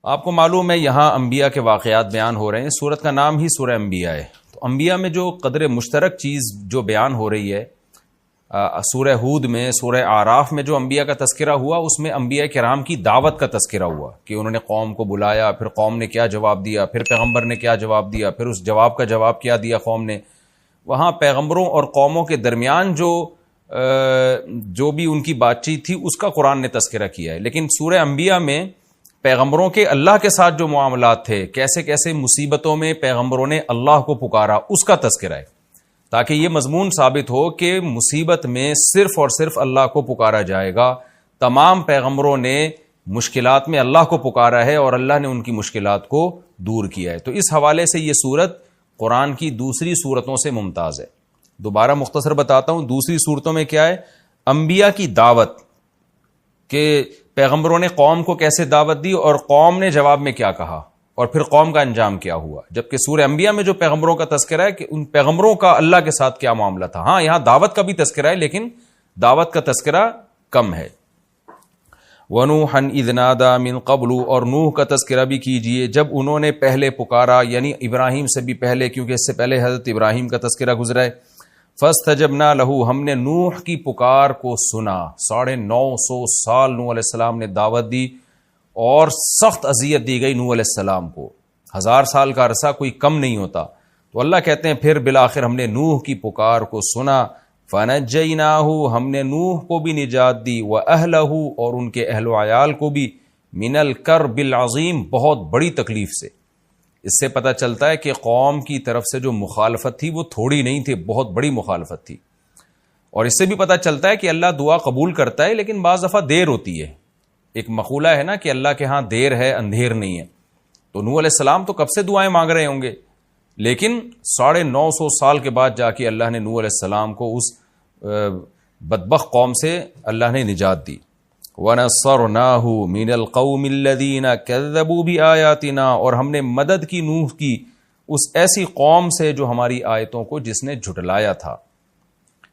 آپ کو معلوم ہے یہاں انبیاء کے واقعات بیان ہو رہے ہیں. سورت کا نام ہی سورہ انبیاء ہے. تو انبیاء میں جو قدر مشترک چیز جو بیان ہو رہی ہے سورہ ہود میں، سورہ اعراف میں جو انبیاء کا تذکرہ ہوا، اس میں انبیاء کرام کی دعوت کا تذکرہ ہوا کہ انہوں نے قوم کو بلایا، پھر قوم نے کیا جواب دیا، پھر پیغمبر نے کیا جواب دیا، پھر اس جواب کا جواب کیا دیا قوم نے. وہاں پیغمبروں اور قوموں کے درمیان جو بھی ان کی بات چیت تھی اس کا قرآن نے تذکرہ کیا ہے. لیکن سورہ انبیاء میں پیغمبروں کے اللہ کے ساتھ جو معاملات تھے، کیسے کیسے مصیبتوں میں پیغمبروں نے اللہ کو پکارا، اس کا تذکرہ ہے، تاکہ یہ مضمون ثابت ہو کہ مصیبت میں صرف اور صرف اللہ کو پکارا جائے گا. تمام پیغمبروں نے مشکلات میں اللہ کو پکارا ہے اور اللہ نے ان کی مشکلات کو دور کیا ہے. تو اس حوالے سے یہ سورت قرآن کی دوسری سورتوں سے ممتاز ہے. دوبارہ مختصر بتاتا ہوں، دوسری سورتوں میں کیا ہے؟ انبیاء کی دعوت، کہ پیغمبروں نے قوم کو کیسے دعوت دی اور قوم نے جواب میں کیا کہا اور پھر قوم کا انجام کیا ہوا. جبکہ سورہ انبیاء میں جو پیغمبروں کا تذکرہ ہے کہ ان پیغمبروں کا اللہ کے ساتھ کیا معاملہ تھا. ہاں یہاں دعوت کا بھی تذکرہ ہے، لیکن دعوت کا تذکرہ کم ہے. وَنُوحًا إِذْ نَادَىٰ مِن قَبْلُ، اور نوح کا تذکرہ بھی کیجئے جب انہوں نے پہلے پکارا، یعنی ابراہیم سے بھی پہلے، کیونکہ اس سے پہلے حضرت ابراہیم کا تذکرہ گزرا ہے. فَاسْتَجَبْنَا لَهُ، ہم نے نوح کی پکار کو سنا. 950 سال نوح علیہ السلام نے دعوت دی اور سخت اذیت دی گئی نوح علیہ السلام کو. 1000 سال کا عرصہ کوئی کم نہیں ہوتا. تو اللہ کہتے ہیں پھر بالآخر ہم نے نوح کی پکار کو سنا. فَنَجَّيْنَاهُ، ہم نے نوح کو بھی نجات دی، وَأَهْلَهُ، اور ان کے اہل و عیال کو بھی، مِنَ الْكَرْبِ الْعَظِيمِ، بہت بڑی تکلیف سے. اس سے پتہ چلتا ہے کہ قوم کی طرف سے جو مخالفت تھی وہ تھوڑی نہیں تھی، بہت بڑی مخالفت تھی. اور اس سے بھی پتہ چلتا ہے کہ اللہ دعا قبول کرتا ہے، لیکن بعض دفعہ دیر ہوتی ہے. ایک مقولہ ہے نا کہ اللہ کے ہاں دیر ہے اندھیر نہیں ہے. تو نوح علیہ السلام تو کب سے دعائیں مانگ رہے ہوں گے، لیکن 950 سال کے بعد جا کے اللہ نے نوح علیہ السلام کو اس بدبخت قوم سے اللہ نے نجات دی. وَنَصَّرْنَاهُ مِنَ الْقَوْمِ الَّذِينَ كَذَّبُوا بِآيَاتِنَا، اور ہم نے مدد کی نوح کی اس ایسی قوم سے جو ہماری آیتوں کو جس نے جھٹلایا تھا.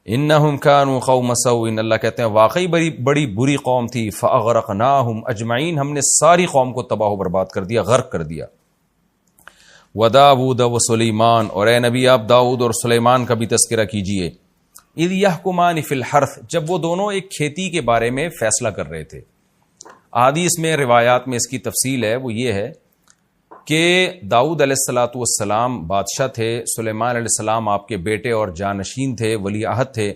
انہم کانوا قوم سوء، اللہ کہتے ہیں واقعی بڑی بری قوم تھی. فاغرقناہم اجمعین، ہم نے ساری قوم کو تباہ و برباد کر دیا، غرق کر دیا. وداؤد وسلیمان، اور اے نبی آپ داؤد اور سلیمان کا بھی تذکرہ کیجئے. اذ یحکمان فی الحرث، جب وہ دونوں ایک کھیتی کے بارے میں فیصلہ کر رہے تھے. احادیث میں روایات میں اس کی تفصیل ہے، وہ یہ ہے کہ داؤد علیہ السلام بادشاہ تھے، سلیمان علیہ السلام آپ کے بیٹے اور جانشین تھے، ولی عہد تھے.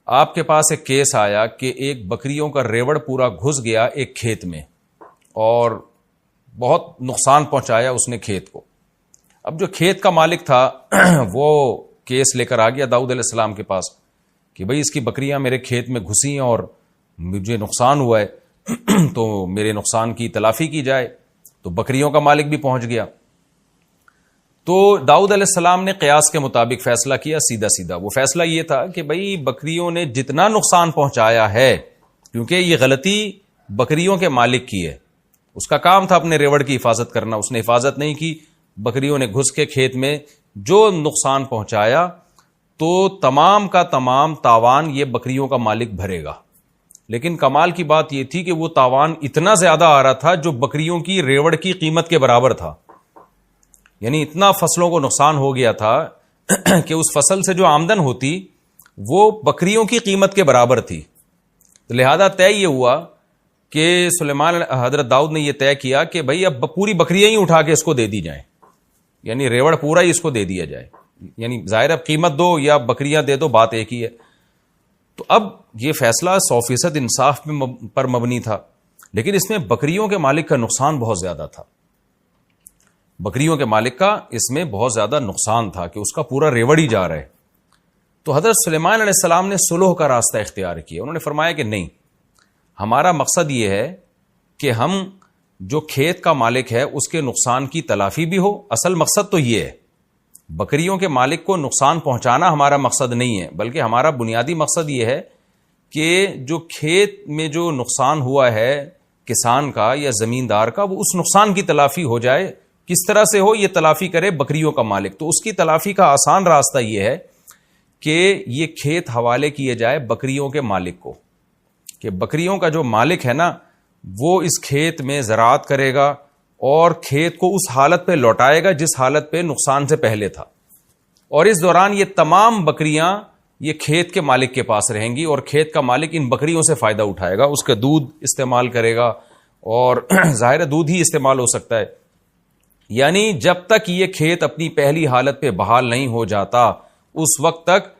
آپ کے پاس ایک کیس آیا کہ ایک بکریوں کا ریوڑ پورا گھس گیا ایک کھیت میں اور بہت نقصان پہنچایا اس نے کھیت کو. اب جو کھیت کا مالک تھا وہ کیس لے کر آ گیا داؤد علیہ السلام کے پاس کہ بھئی اس کی بکریاں میرے کھیت میں گھسی ہیں اور مجھے نقصان ہوا ہے تو میرے نقصان کی تلافی کی جائے. تو بکریوں کا مالک بھی پہنچ گیا. تو داؤد علیہ السلام نے قیاس کے مطابق فیصلہ کیا، سیدھا. وہ فیصلہ یہ تھا کہ بھئی بکریوں نے جتنا نقصان پہنچایا ہے، کیونکہ یہ غلطی بکریوں کے مالک کی ہے، اس کا کام تھا اپنے ریوڑ کی حفاظت کرنا، اس نے حفاظت نہیں کی. بکریوں نے گھس کے کھیت میں جو نقصان پہنچایا تو تمام کا تمام تاوان یہ بکریوں کا مالک بھرے گا. لیکن کمال کی بات یہ تھی کہ وہ تاوان اتنا زیادہ آ رہا تھا جو بکریوں کی ریوڑ کی قیمت کے برابر تھا. یعنی اتنا فصلوں کو نقصان ہو گیا تھا کہ اس فصل سے جو آمدن ہوتی وہ بکریوں کی قیمت کے برابر تھی. لہذا طے یہ ہوا کہ سلیمان حضرت داؤد نے یہ طے کیا کہ بھئی اب پوری بکریاں ہی اٹھا کے اس کو دے دی جائیں، یعنی ریوڑ پورا ہی اس کو دے دیا جائے. یعنی ظاہر اب قیمت دو یا بکریاں دے دو، بات ایک ہی ہے. تو اب یہ فیصلہ 100% انصاف پر مبنی تھا، لیکن اس میں بکریوں کے مالک کا نقصان بہت زیادہ تھا. بکریوں کے مالک کا اس میں بہت زیادہ نقصان تھا کہ اس کا پورا ریوڑ ہی جا رہا ہے. تو حضرت سلیمان علیہ السلام نے صلح کا راستہ اختیار کیا. انہوں نے فرمایا کہ نہیں، ہمارا مقصد یہ ہے کہ ہم جو کھیت کا مالک ہے اس کے نقصان کی تلافی بھی ہو. اصل مقصد تو یہ ہے، بکریوں کے مالک کو نقصان پہنچانا ہمارا مقصد نہیں ہے، بلکہ ہمارا بنیادی مقصد یہ ہے کہ جو کھیت میں جو نقصان ہوا ہے کسان کا یا زمیندار کا، وہ اس نقصان کی تلافی ہو جائے. کس طرح سے ہو، یہ تلافی کرے بکریوں کا مالک. تو اس کی تلافی کا آسان راستہ یہ ہے کہ یہ کھیت حوالے کیے جائے بکریوں کے مالک کو، کہ بکریوں کا جو مالک ہے نا وہ اس کھیت میں زراعت کرے گا اور کھیت کو اس حالت پہ لوٹائے گا جس حالت پہ نقصان سے پہلے تھا، اور اس دوران یہ تمام بکریاں یہ کھیت کے مالک کے پاس رہیں گی، اور کھیت کا مالک ان بکریوں سے فائدہ اٹھائے گا، اس کا دودھ استعمال کرے گا، اور ظاہر دودھ ہی استعمال ہو سکتا ہے۔ یعنی جب تک یہ کھیت اپنی پہلی حالت پہ بحال نہیں ہو جاتا، اس وقت تک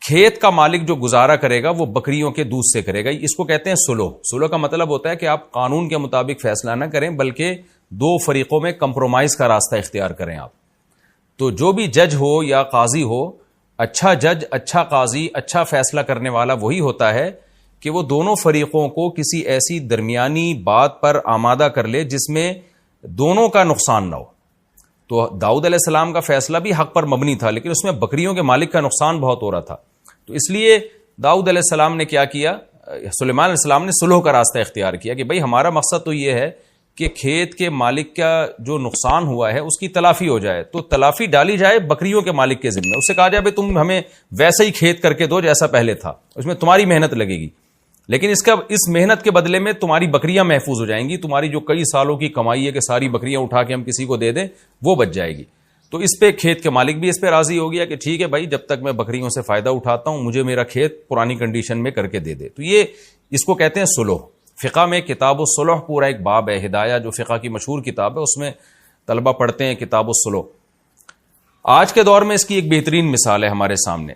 کھیت کا مالک جو گزارا کرے گا وہ بکریوں کے دودھ سے کرے گا۔ اس کو کہتے ہیں سلو۔ سلو کا مطلب ہوتا ہے کہ آپ قانون کے مطابق فیصلہ نہ کریں، بلکہ دو فریقوں میں کمپرومائز کا راستہ اختیار کریں آپ۔ تو جو بھی جج ہو یا قاضی ہو، اچھا جج، اچھا قاضی، اچھا فیصلہ کرنے والا وہی ہوتا ہے کہ وہ دونوں فریقوں کو کسی ایسی درمیانی بات پر آمادہ کر لے جس میں دونوں کا نقصان نہ ہو۔ تو داؤد علیہ السلام کا فیصلہ بھی حق پر مبنی تھا، لیکن اس میں بکریوں کے مالک کا نقصان بہت ہو رہا تھا، تو اس لیے داؤد علیہ السلام نے کیا کیا، سلیمان علیہ السلام نے صلح کا راستہ اختیار کیا کہ بھئی ہمارا مقصد تو یہ ہے کہ کھیت کے مالک کا جو نقصان ہوا ہے اس کی تلافی ہو جائے، تو تلافی ڈالی جائے بکریوں کے مالک کے ذمہ۔ اس سے کہا جائے بھئی تم ہمیں ویسا ہی کھیت کر کے دو جیسا پہلے تھا، اس میں تمہاری محنت لگے گی، لیکن اس محنت کے بدلے میں تمہاری بکریاں محفوظ ہو جائیں گی، تمہاری جو کئی سالوں کی کمائی ہے کہ ساری بکریاں اٹھا کے ہم کسی کو دے دیں وہ بچ جائے گی۔ تو اس پہ کھیت کے مالک بھی اس پہ راضی ہو گیا کہ ٹھیک ہے بھائی، جب تک میں بکریوں سے فائدہ اٹھاتا ہوں مجھے میرا کھیت پرانی کنڈیشن میں کر کے دے دے۔ تو یہ اس کو کہتے ہیں صلح۔ فقہ میں کتاب الصلح پورا ایک باب ہے، ہدایہ جو فقہ کی مشہور کتاب ہے، اس میں طلبہ پڑھتے ہیں کتاب الصلح۔ آج کے دور میں اس کی ایک بہترین مثال ہے ہمارے سامنے۔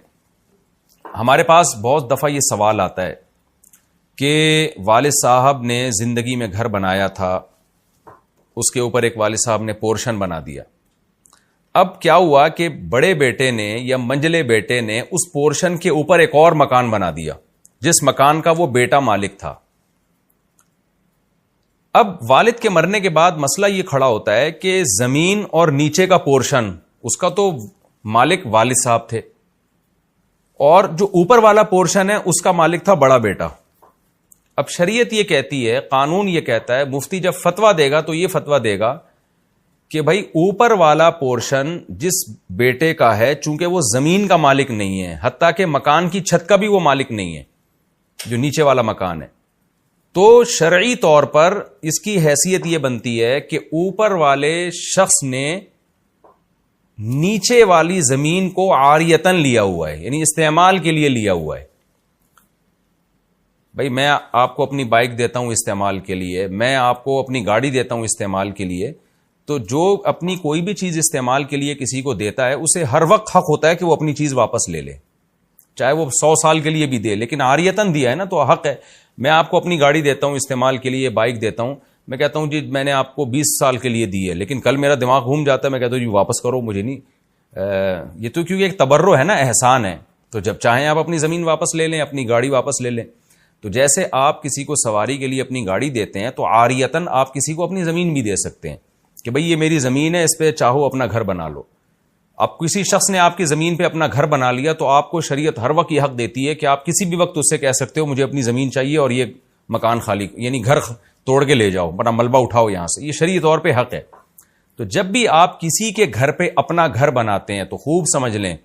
ہمارے پاس بہت دفعہ یہ سوال آتا ہے کہ والد صاحب نے زندگی میں گھر بنایا تھا، اس کے اوپر ایک والد صاحب نے پورشن بنا دیا، اب کیا ہوا کہ بڑے بیٹے نے یا منجلے بیٹے نے اس پورشن کے اوپر ایک اور مکان بنا دیا جس مکان کا وہ بیٹا مالک تھا۔ اب والد کے مرنے کے بعد مسئلہ یہ کھڑا ہوتا ہے کہ زمین اور نیچے کا پورشن اس کا تو مالک والد صاحب تھے، اور جو اوپر والا پورشن ہے اس کا مالک تھا بڑا بیٹا۔ اب شریعت یہ کہتی ہے، قانون یہ کہتا ہے، مفتی جب فتویٰ دے گا تو یہ فتویٰ دے گا کہ بھائی اوپر والا پورشن جس بیٹے کا ہے، چونکہ وہ زمین کا مالک نہیں ہے، حتیٰ کہ مکان کی چھت کا بھی وہ مالک نہیں ہے جو نیچے والا مکان ہے، تو شرعی طور پر اس کی حیثیت یہ بنتی ہے کہ اوپر والے شخص نے نیچے والی زمین کو عاریتن لیا ہوا ہے، یعنی استعمال کے لیے لیا ہوا ہے۔ بھائی میں آپ کو اپنی بائک دیتا ہوں استعمال کے لیے، میں آپ کو اپنی گاڑی دیتا ہوں استعمال کے لیے، تو جو اپنی کوئی بھی چیز استعمال کے لیے کسی کو دیتا ہے اسے ہر وقت حق ہوتا ہے کہ وہ اپنی چیز واپس لے لے، چاہے وہ 100 سال کے لیے بھی دے، لیکن عاریتن دیا ہے نا، تو حق ہے۔ میں آپ کو اپنی گاڑی دیتا ہوں استعمال کے لیے، بائک دیتا ہوں، میں کہتا ہوں جی میں نے آپ کو 20 سال کے لیے دی ہے، لیکن کل میرا دماغ گھوم جاتا ہے، میں کہتا ہوں جی واپس کرو، مجھے نہیں، یہ تو کیونکہ ایک تبرع ہے نا، احسان ہے، تو جب چاہیں آپ اپنی زمین واپس لے لیں، اپنی گاڑی واپس لے لیں۔ تو جیسے آپ کسی کو سواری کے لیے اپنی گاڑی دیتے ہیں تو عاریتن آپ کسی کو اپنی زمین بھی دے سکتے ہیں کہ بھئی یہ میری زمین ہے، اس پہ چاہو اپنا گھر بنا لو۔ اب کسی شخص نے آپ کی زمین پہ اپنا گھر بنا لیا تو آپ کو شریعت ہر وقت یہ حق دیتی ہے کہ آپ کسی بھی وقت اس سے کہہ سکتے ہو مجھے اپنی زمین چاہیے اور یہ مکان خالی، یعنی گھر توڑ کے لے جاؤ، بڑا ملبہ اٹھاؤ یہاں سے، یہ شرعی طور پہ حق ہے۔ تو جب بھی آپ کسی کے گھر پہ اپنا گھر بناتے ہیں تو خوب سمجھ لیں،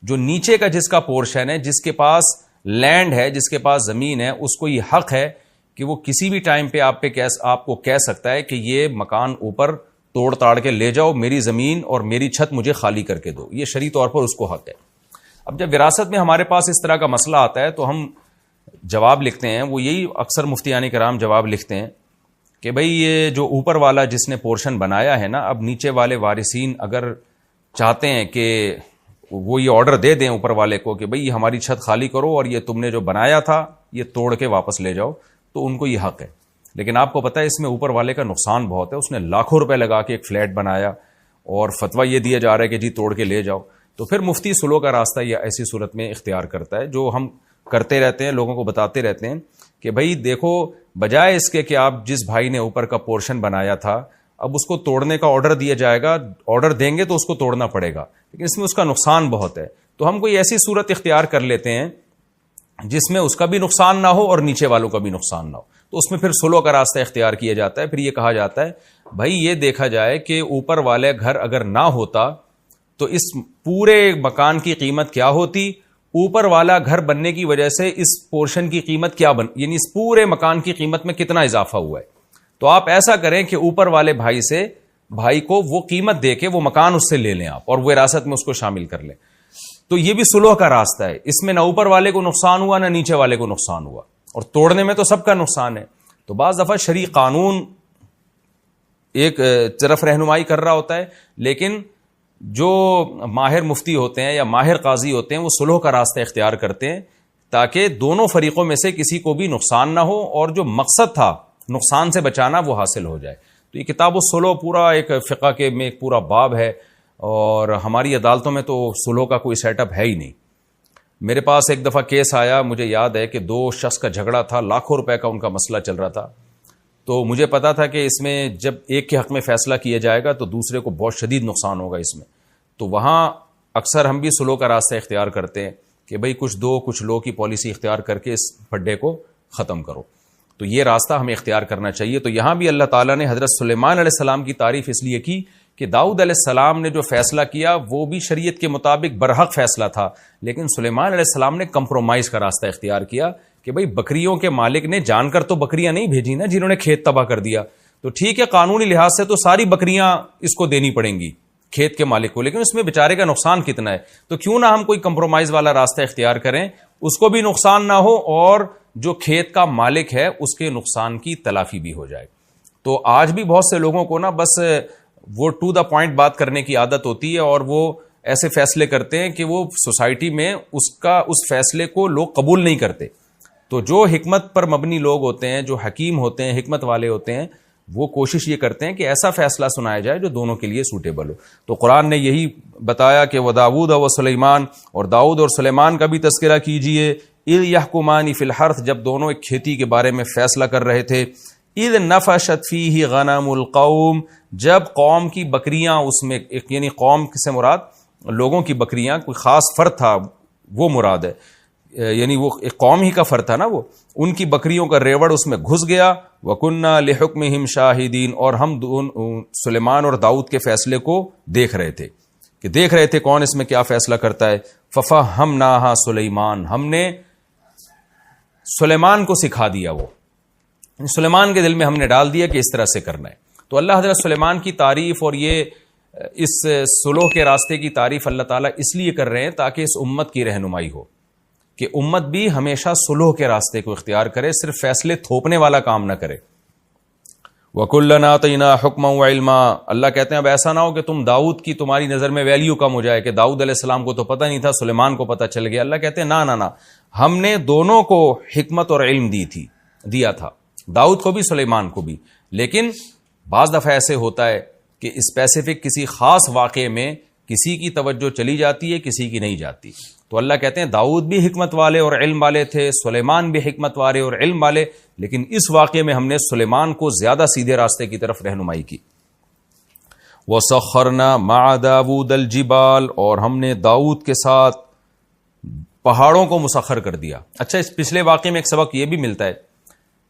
جو نیچے کا جس کا پورشن ہے، جس کے پاس لینڈ ہے، جس کے پاس زمین ہے، اس کو یہ حق ہے کہ وہ کسی بھی ٹائم پہ آپ کو کہہ سکتا ہے کہ یہ مکان اوپر توڑ تاڑ کے لے جاؤ، میری زمین اور میری چھت مجھے خالی کر کے دو، یہ شرعی طور پر اس کو حق ہے۔ اب جب وراثت میں ہمارے پاس اس طرح کا مسئلہ آتا ہے تو ہم جواب لکھتے ہیں، وہ یہی اکثر مفتیان کرام جواب لکھتے ہیں کہ بھئی یہ جو اوپر والا جس نے پورشن بنایا ہے نا، اب نیچے والے وارثین اگر چاہتے ہیں کہ وہ یہ آرڈر دے دیں اوپر والے کو کہ بھئی یہ ہماری چھت خالی کرو اور یہ تم نے جو بنایا تھا یہ توڑ کے واپس لے جاؤ، تو ان کو یہ حق ہے۔ لیکن آپ کو پتہ ہے اس میں اوپر والے کا نقصان بہت ہے، اس نے لاکھوں روپے لگا کے ایک فلیٹ بنایا اور فتویٰ یہ دیا جا رہا ہے کہ جی توڑ کے لے جاؤ، تو پھر مفتی صلح کا راستہ یہ ایسی صورت میں اختیار کرتا ہے، جو ہم کرتے رہتے ہیں، لوگوں کو بتاتے رہتے ہیں کہ بھئی دیکھو، بجائے اس کے کہ آپ جس بھائی نے اوپر کا پورشن بنایا تھا اب اس کو توڑنے کا آرڈر دیا جائے گا، آرڈر دیں گے تو اس کو توڑنا پڑے گا، لیکن اس میں اس کا نقصان بہت ہے، تو ہم کوئی ایسی صورت اختیار کر لیتے ہیں جس میں اس کا بھی نقصان نہ ہو اور نیچے والوں کا بھی نقصان نہ ہو، تو اس میں پھر صلح کا راستہ اختیار کیا جاتا ہے۔ پھر یہ کہا جاتا ہے بھائی یہ دیکھا جائے کہ اوپر والے گھر اگر نہ ہوتا تو اس پورے مکان کی قیمت کیا ہوتی، اوپر والا گھر بننے کی وجہ سے اس پورشن کی قیمت کیا یعنی اس پورے مکان کی قیمت میں کتنا اضافہ ہوا ہے، تو آپ ایسا کریں کہ اوپر والے بھائی کو وہ قیمت دے کے وہ مکان اس سے لے لیں آپ، اور وہ وراثت میں اس کو شامل کر لیں. تو یہ بھی صلح کا راستہ ہے، اس میں نہ اوپر والے کو نقصان ہوا نہ نیچے والے کو نقصان ہوا، اور توڑنے میں تو سب کا نقصان ہے. تو بعض دفعہ شرعی قانون ایک طرف رہنمائی کر رہا ہوتا ہے، لیکن جو ماہر مفتی ہوتے ہیں یا ماہر قاضی ہوتے ہیں وہ صلح کا راستہ اختیار کرتے ہیں تاکہ دونوں فریقوں میں سے کسی کو بھی نقصان نہ ہو، اور جو مقصد تھا نقصان سے بچانا وہ حاصل ہو جائے. تو یہ کتاب الصلح پورا ایک فقہ کے میں ایک پورا باب ہے، اور ہماری عدالتوں میں تو صلح کا کوئی سیٹ اپ ہے ہی نہیں. میرے پاس ایک دفعہ کیس آیا، مجھے یاد ہے کہ 2 شخص کا جھگڑا تھا، لاکھوں روپے کا ان کا مسئلہ چل رہا تھا. تو مجھے پتا تھا کہ اس میں جب ایک کے حق میں فیصلہ کیا جائے گا تو دوسرے کو بہت شدید نقصان ہوگا اس میں. تو وہاں اکثر ہم بھی صلح کا راستہ اختیار کرتے ہیں کہ بھئی کچھ دو کچھ لو کی پالیسی اختیار کر کے اس پھڈے کو ختم کرو. تو یہ راستہ ہمیں اختیار کرنا چاہیے. تو یہاں بھی اللہ تعالیٰ نے حضرت سلیمان علیہ السلام کی تعریف اس لیے کی کہ داؤد علیہ السلام نے جو فیصلہ کیا وہ بھی شریعت کے مطابق برحق فیصلہ تھا، لیکن سلیمان علیہ السلام نے کمپرومائز کا راستہ اختیار کیا کہ بھئی بکریوں کے مالک نے جان کر تو بکریاں نہیں بھیجی نا جنہوں نے کھیت تباہ کر دیا. تو ٹھیک ہے قانونی لحاظ سے تو ساری بکریاں اس کو دینی پڑیں گی کھیت کے مالک کو، لیکن اس میں بیچارے کا نقصان کتنا ہے. تو کیوں نہ ہم کوئی کمپرومائز والا راستہ اختیار کریں، اس کو بھی نقصان نہ ہو اور جو کھیت کا مالک ہے اس کے نقصان کی تلافی بھی ہو جائے. تو آج بھی بہت سے لوگوں کو نا بس وہ ٹو دا پوائنٹ بات کرنے کی عادت ہوتی ہے، اور وہ ایسے فیصلے کرتے ہیں کہ وہ سوسائٹی میں اس فیصلے کو لوگ قبول نہیں کرتے. تو جو حکمت پر مبنی لوگ ہوتے ہیں، جو حکیم ہوتے ہیں، حکمت والے ہوتے ہیں، وہ کوشش یہ کرتے ہیں کہ ایسا فیصلہ سنایا جائے جو دونوں کے لیے سوٹیبل ہو. تو قرآن نے یہی بتایا کہ وہ داؤد و سلیمان، اور داؤد اور سلیمان کا بھی تذکرہ کیجئے. اذ یحکمان فی الحرث، جب دونوں ایک کھیتی کے بارے میں فیصلہ کر رہے تھے. اذ نفشت فیہ غنم القوم، جب قوم کی بکریاں اس میں، یعنی قوم سے مراد لوگوں کی بکریاں، کوئی خاص فرد تھا وہ مراد ہے، یعنی وہ ایک قوم ہی کا فرد تھا نا، وہ ان کی بکریوں کا ریوڑ اس میں گھس گیا. وَكُنَّا لِحُكْمِهِمْ شَاهِدِينَ، اور ہم سلیمان اور داؤد کے فیصلے کو دیکھ رہے تھے کون اس میں کیا فیصلہ کرتا ہے. فَفَهَّمْنَاهَا سلیمان، ہم نے سلیمان کو سکھا دیا، وہ سلیمان کے دل میں ہم نے ڈال دیا کہ اس طرح سے کرنا ہے. تو اللہ حضرت سلیمان کی تعریف اور یہ اس صلح کے راستے کی تعریف اللہ تعالیٰ اس لیے کر رہے ہیں تاکہ اس امت کی رہنمائی ہو، کہ امت بھی ہمیشہ صلح کے راستے کو اختیار کرے، صرف فیصلے تھوپنے والا کام نہ کرے. وَكُلًّا آتَيْنَا حُكْمًا وَعِلْمًا، اللہ کہتے ہیں اب ایسا نہ ہو کہ داؤد کی تمہاری نظر میں ویلیو کم ہو جائے کہ داؤد علیہ السلام کو تو پتہ نہیں تھا، سلیمان کو پتہ چل گیا. اللہ کہتے ہیں نہ، ہم نے دونوں کو حکمت اور علم دیا تھا، داؤد کو بھی سلیمان کو بھی. لیکن بعض دفعہ ایسے ہوتا ہے کہ اسپیسیفک کسی خاص واقعے میں کسی کی توجہ چلی جاتی ہے، کسی کی نہیں جاتی. تو اللہ کہتے ہیں داؤد بھی حکمت والے اور علم والے تھے، سلیمان بھی حکمت والے اور علم والے، لیکن اس واقعے میں ہم نے سلیمان کو زیادہ سیدھے راستے کی طرف رہنمائی کی. وَسَخَّرْنَا مَعَ دَاوُودَ الْجِبَالَ، اور ہم نے داؤد کے ساتھ پہاڑوں کو مسخر کر دیا. اچھا، اس پچھلے واقعے میں ایک سبق یہ بھی ملتا ہے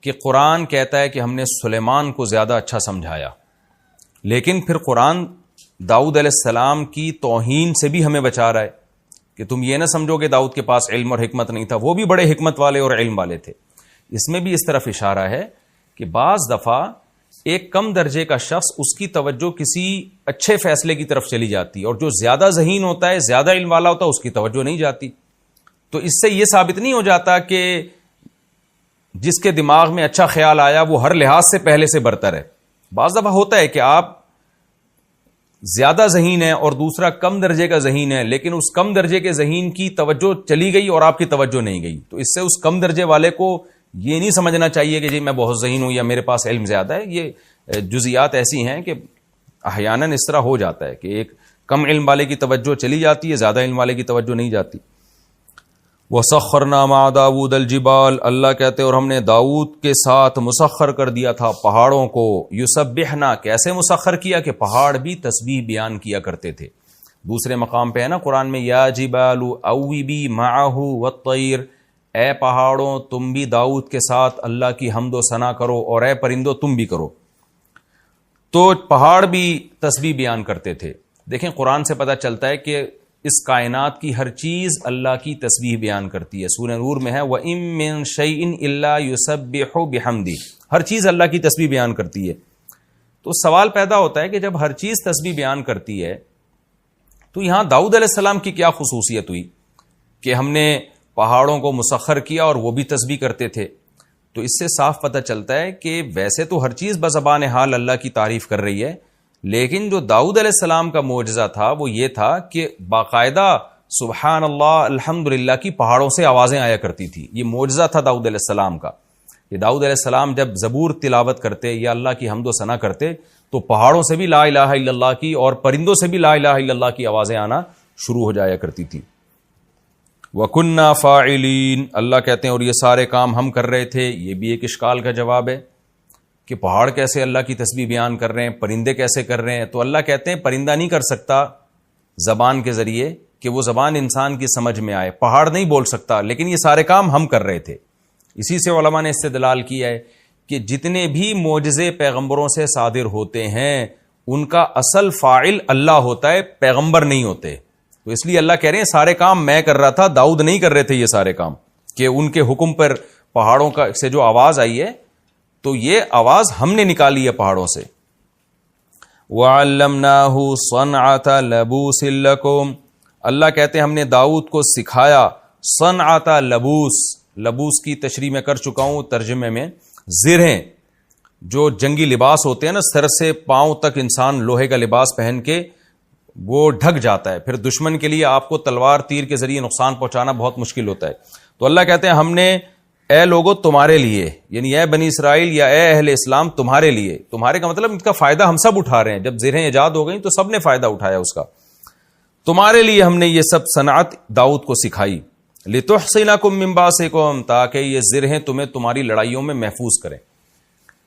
کہ قرآن کہتا ہے کہ ہم نے سلیمان کو زیادہ اچھا سمجھایا، لیکن پھر قرآن داؤد علیہ السلام کی توہین سے بھی ہمیں بچا رہا ہے کہ تم یہ نہ سمجھو کہ داؤد کے پاس علم اور حکمت نہیں تھا، وہ بھی بڑے حکمت والے اور علم والے تھے. اس میں بھی اس طرف اشارہ ہے کہ بعض دفعہ ایک کم درجے کا شخص، اس کی توجہ کسی اچھے فیصلے کی طرف چلی جاتی، اور جو زیادہ ذہین ہوتا ہے، زیادہ علم والا ہوتا ہے، اس کی توجہ نہیں جاتی. تو اس سے یہ ثابت نہیں ہو جاتا کہ جس کے دماغ میں اچھا خیال آیا وہ ہر لحاظ سے پہلے سے برتر ہے. بعض دفعہ ہوتا ہے کہ آپ زیادہ ذہین ہیں اور دوسرا کم درجے کا ذہین ہے، لیکن اس کم درجے کے ذہین کی توجہ چلی گئی اور آپ کی توجہ نہیں گئی. تو اس سے اس کم درجے والے کو یہ نہیں سمجھنا چاہیے کہ جی میں بہت ذہین ہوں یا میرے پاس علم زیادہ ہے. یہ جزیات ایسی ہیں کہ احیاناً اس طرح ہو جاتا ہے کہ ایک کم علم والے کی توجہ چلی جاتی ہے، زیادہ علم والے کی توجہ نہیں جاتی. وَسَخَّرْنَا مَعَ دَاوُودَ الْجِبَالَ، اللہ کہتے اور ہم نے داؤد کے ساتھ مسخر کر دیا تھا پہاڑوں کو. یسبحنا، کیسے مسخر کیا کہ پہاڑ بھی تسبیح بیان کیا کرتے تھے. دوسرے مقام پہ ہے نا قرآن میں، یا جبال اوبی معہ والطیر، اے پہاڑوں تم بھی داؤد کے ساتھ اللہ کی حمد و ثنا کرو، اور اے پرندوں تم بھی کرو. تو پہاڑ بھی تسبیح بیان کرتے تھے. دیکھیں قرآن سے پتہ چلتا ہے کہ اس کائنات کی ہر چیز اللہ کی تسبیح بیان کرتی ہے. سورہ نور میں ہے وَإِن مِّن شَيْءٍ إِلَّا يُسَبِّحُ بِحَمْدِهِ، ہر چیز اللہ کی تسبیح بیان کرتی ہے. تو سوال پیدا ہوتا ہے کہ جب ہر چیز تسبیح بیان کرتی ہے تو یہاں داؤد علیہ السلام کی کیا خصوصیت ہوئی کہ ہم نے پہاڑوں کو مسخر کیا اور وہ بھی تسبیح کرتے تھے؟ تو اس سے صاف پتہ چلتا ہے کہ ویسے تو ہر چیز بزبان حال اللہ کی تعریف کر رہی ہے، لیکن جو داؤد علیہ السلام کا معجزہ تھا وہ یہ تھا کہ باقاعدہ سبحان اللہ الحمدللہ کی پہاڑوں سے آوازیں آیا کرتی تھی. یہ معجزہ تھا داؤد علیہ السلام کا. یہ داؤد علیہ السلام جب زبور تلاوت کرتے یا اللہ کی حمد و ثنا کرتے تو پہاڑوں سے بھی لا الہ الا اللہ کی اور پرندوں سے بھی لا الہ الا اللہ کی آوازیں آنا شروع ہو جایا کرتی تھی. وَكُنَّا فَاعِلِينَ، اللہ کہتے ہیں اور یہ سارے کام ہم کر رہے تھے. یہ بھی ایک اشکال کا جواب ہے کہ پہاڑ کیسے اللہ کی تسبیح بیان کر رہے ہیں، پرندے کیسے کر رہے ہیں؟ تو اللہ کہتے ہیں پرندہ نہیں کر سکتا زبان کے ذریعے کہ وہ زبان انسان کی سمجھ میں آئے، پہاڑ نہیں بول سکتا، لیکن یہ سارے کام ہم کر رہے تھے. اسی سے علماء نے استدلال کیا ہے کہ جتنے بھی معجزے پیغمبروں سے صادر ہوتے ہیں ان کا اصل فاعل اللہ ہوتا ہے، پیغمبر نہیں ہوتے. تو اس لیے اللہ کہہ رہے ہیں سارے کام میں کر رہا تھا، داؤد نہیں کر رہے تھے یہ سارے کام، کہ ان کے حکم پر پہاڑوں کا سے جو آواز آئی ہے تو یہ آواز ہم نے نکالی ہے پہاڑوں سے. وَعَلَّمْنَاهُ صَنْعَةَ لَبُوسٍ لَكُمْ، اللہ کہتے ہیں ہم نے داؤد کو سکھایا صنعۃ لبوس. لبوس کی تشریح میں کر چکا ہوں ترجمے میں. زرہیں جو جنگی لباس ہوتے ہیں نا، سر سے پاؤں تک انسان لوہے کا لباس پہن کے وہ ڈھک جاتا ہے، پھر دشمن کے لیے آپ کو تلوار تیر کے ذریعے نقصان پہنچانا بہت مشکل ہوتا ہے. تو اللہ کہتے ہیں ہم نے اے لوگوں تمہارے لیے، یعنی اے بنی اسرائیل یا اے اہل اسلام تمہارے لیے، تمہارے کا مطلب ان کا فائدہ ہم سب اٹھا رہے ہیں. جب زرہیں ایجاد ہو گئیں تو سب نے فائدہ اٹھایا اس کا. تمہارے لیے ہم نے یہ سب صنعت داؤد کو سکھائی. لِتُحْصِنَكُم مِّن بَأْسِكُم، تاکہ یہ زرہیں تمہیں تمہاری لڑائیوں میں محفوظ کریں.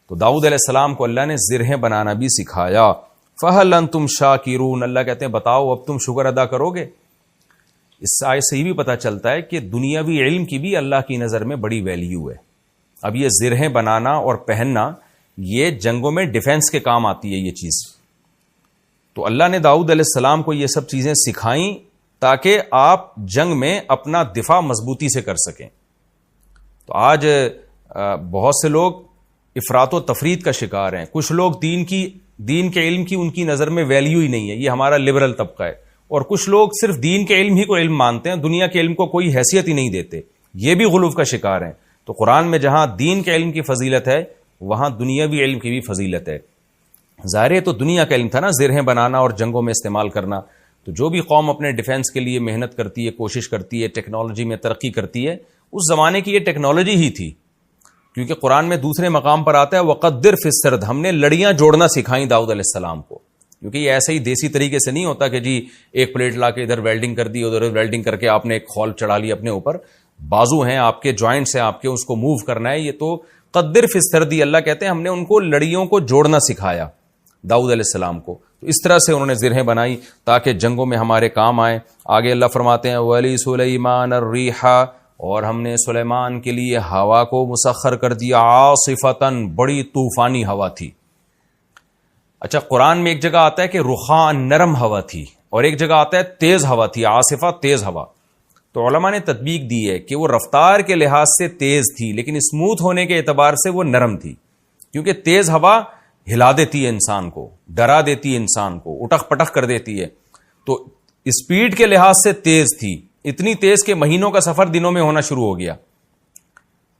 تو داؤد علیہ السلام کو اللہ نے زرہیں بنانا بھی سکھایا. فَهَلْ أَنْتُمْ شَاكِرُونَ، اللہ کہتے ہیں بتاؤ اب تم شکر ادا کرو گے. اس آیت سے یہ بھی پتہ چلتا ہے کہ دنیاوی علم کی بھی اللہ کی نظر میں بڑی ویلیو ہے. اب یہ زرہیں بنانا اور پہننا یہ جنگوں میں ڈیفنس کے کام آتی ہے یہ چیز. تو اللہ نے داؤد علیہ السلام کو یہ سب چیزیں سکھائیں تاکہ آپ جنگ میں اپنا دفاع مضبوطی سے کر سکیں. تو آج بہت سے لوگ افراط و تفرید کا شکار ہیں. کچھ لوگ دین کے علم کی ان کی نظر میں ویلیو ہی نہیں ہے، یہ ہمارا لبرل طبقہ ہے. اور کچھ لوگ صرف دین کے علم ہی کو علم مانتے ہیں، دنیا کے علم کو کوئی حیثیت ہی نہیں دیتے. یہ بھی غلو کا شکار ہیں. تو قرآن میں جہاں دین کے علم کی فضیلت ہے وہاں دنیاوی علم کی بھی فضیلت ہے. ظاہر ہے تو دنیا کا علم تھا نا، زرہیں بنانا اور جنگوں میں استعمال کرنا. تو جو بھی قوم اپنے ڈیفنس کے لیے محنت کرتی ہے، کوشش کرتی ہے، ٹیکنالوجی میں ترقی کرتی ہے، اس زمانے کی یہ ٹیکنالوجی ہی تھی. کیونکہ قرآن میں دوسرے مقام پر آتا ہے وَقَدِّرْ فِي السَّرْدِ، ہم نے لڑیاں جوڑنا سکھائیں داؤد علیہ السلام کو. کیونکہ یہ ایسے ہی دیسی طریقے سے نہیں ہوتا کہ جی ایک پلیٹ لا کے ادھر ویلڈنگ کر دی، ادھر ویلڈنگ کر کے آپ نے ایک خول چڑھا لی اپنے اوپر. بازو ہیں آپ کے، جوائنٹس ہیں آپ کے، اس کو موو کرنا ہے. یہ تو قدر فی السرد، اللہ کہتے ہیں ہم نے ان کو لڑیوں کو جوڑنا سکھایا داؤد علیہ السلام کو. تو اس طرح سے انہوں نے زرہیں بنائی تاکہ جنگوں میں ہمارے کام آئیں. آگے اللہ فرماتے ہیں وَلِي سُلَيْمَانَ الرِّيحَ، اور ہم نے سلیمان کے لیے ہوا کو مسخر کر دیا عاصفۃً، بڑی طوفانی ہوا تھی. اچھا قرآن میں ایک جگہ آتا ہے کہ رخان نرم ہوا تھی، اور ایک جگہ آتا ہے تیز ہوا تھی، عاصفہ تیز ہوا. تو علماء نے تطبیق دی ہے کہ وہ رفتار کے لحاظ سے تیز تھی لیکن اسموتھ ہونے کے اعتبار سے وہ نرم تھی. کیونکہ تیز ہوا ہلا دیتی ہے انسان کو، ڈرا دیتی ہے انسان کو، اٹک پٹک کر دیتی ہے. تو اسپیڈ کے لحاظ سے تیز تھی، اتنی تیز کہ مہینوں کا سفر دنوں میں ہونا شروع ہو گیا.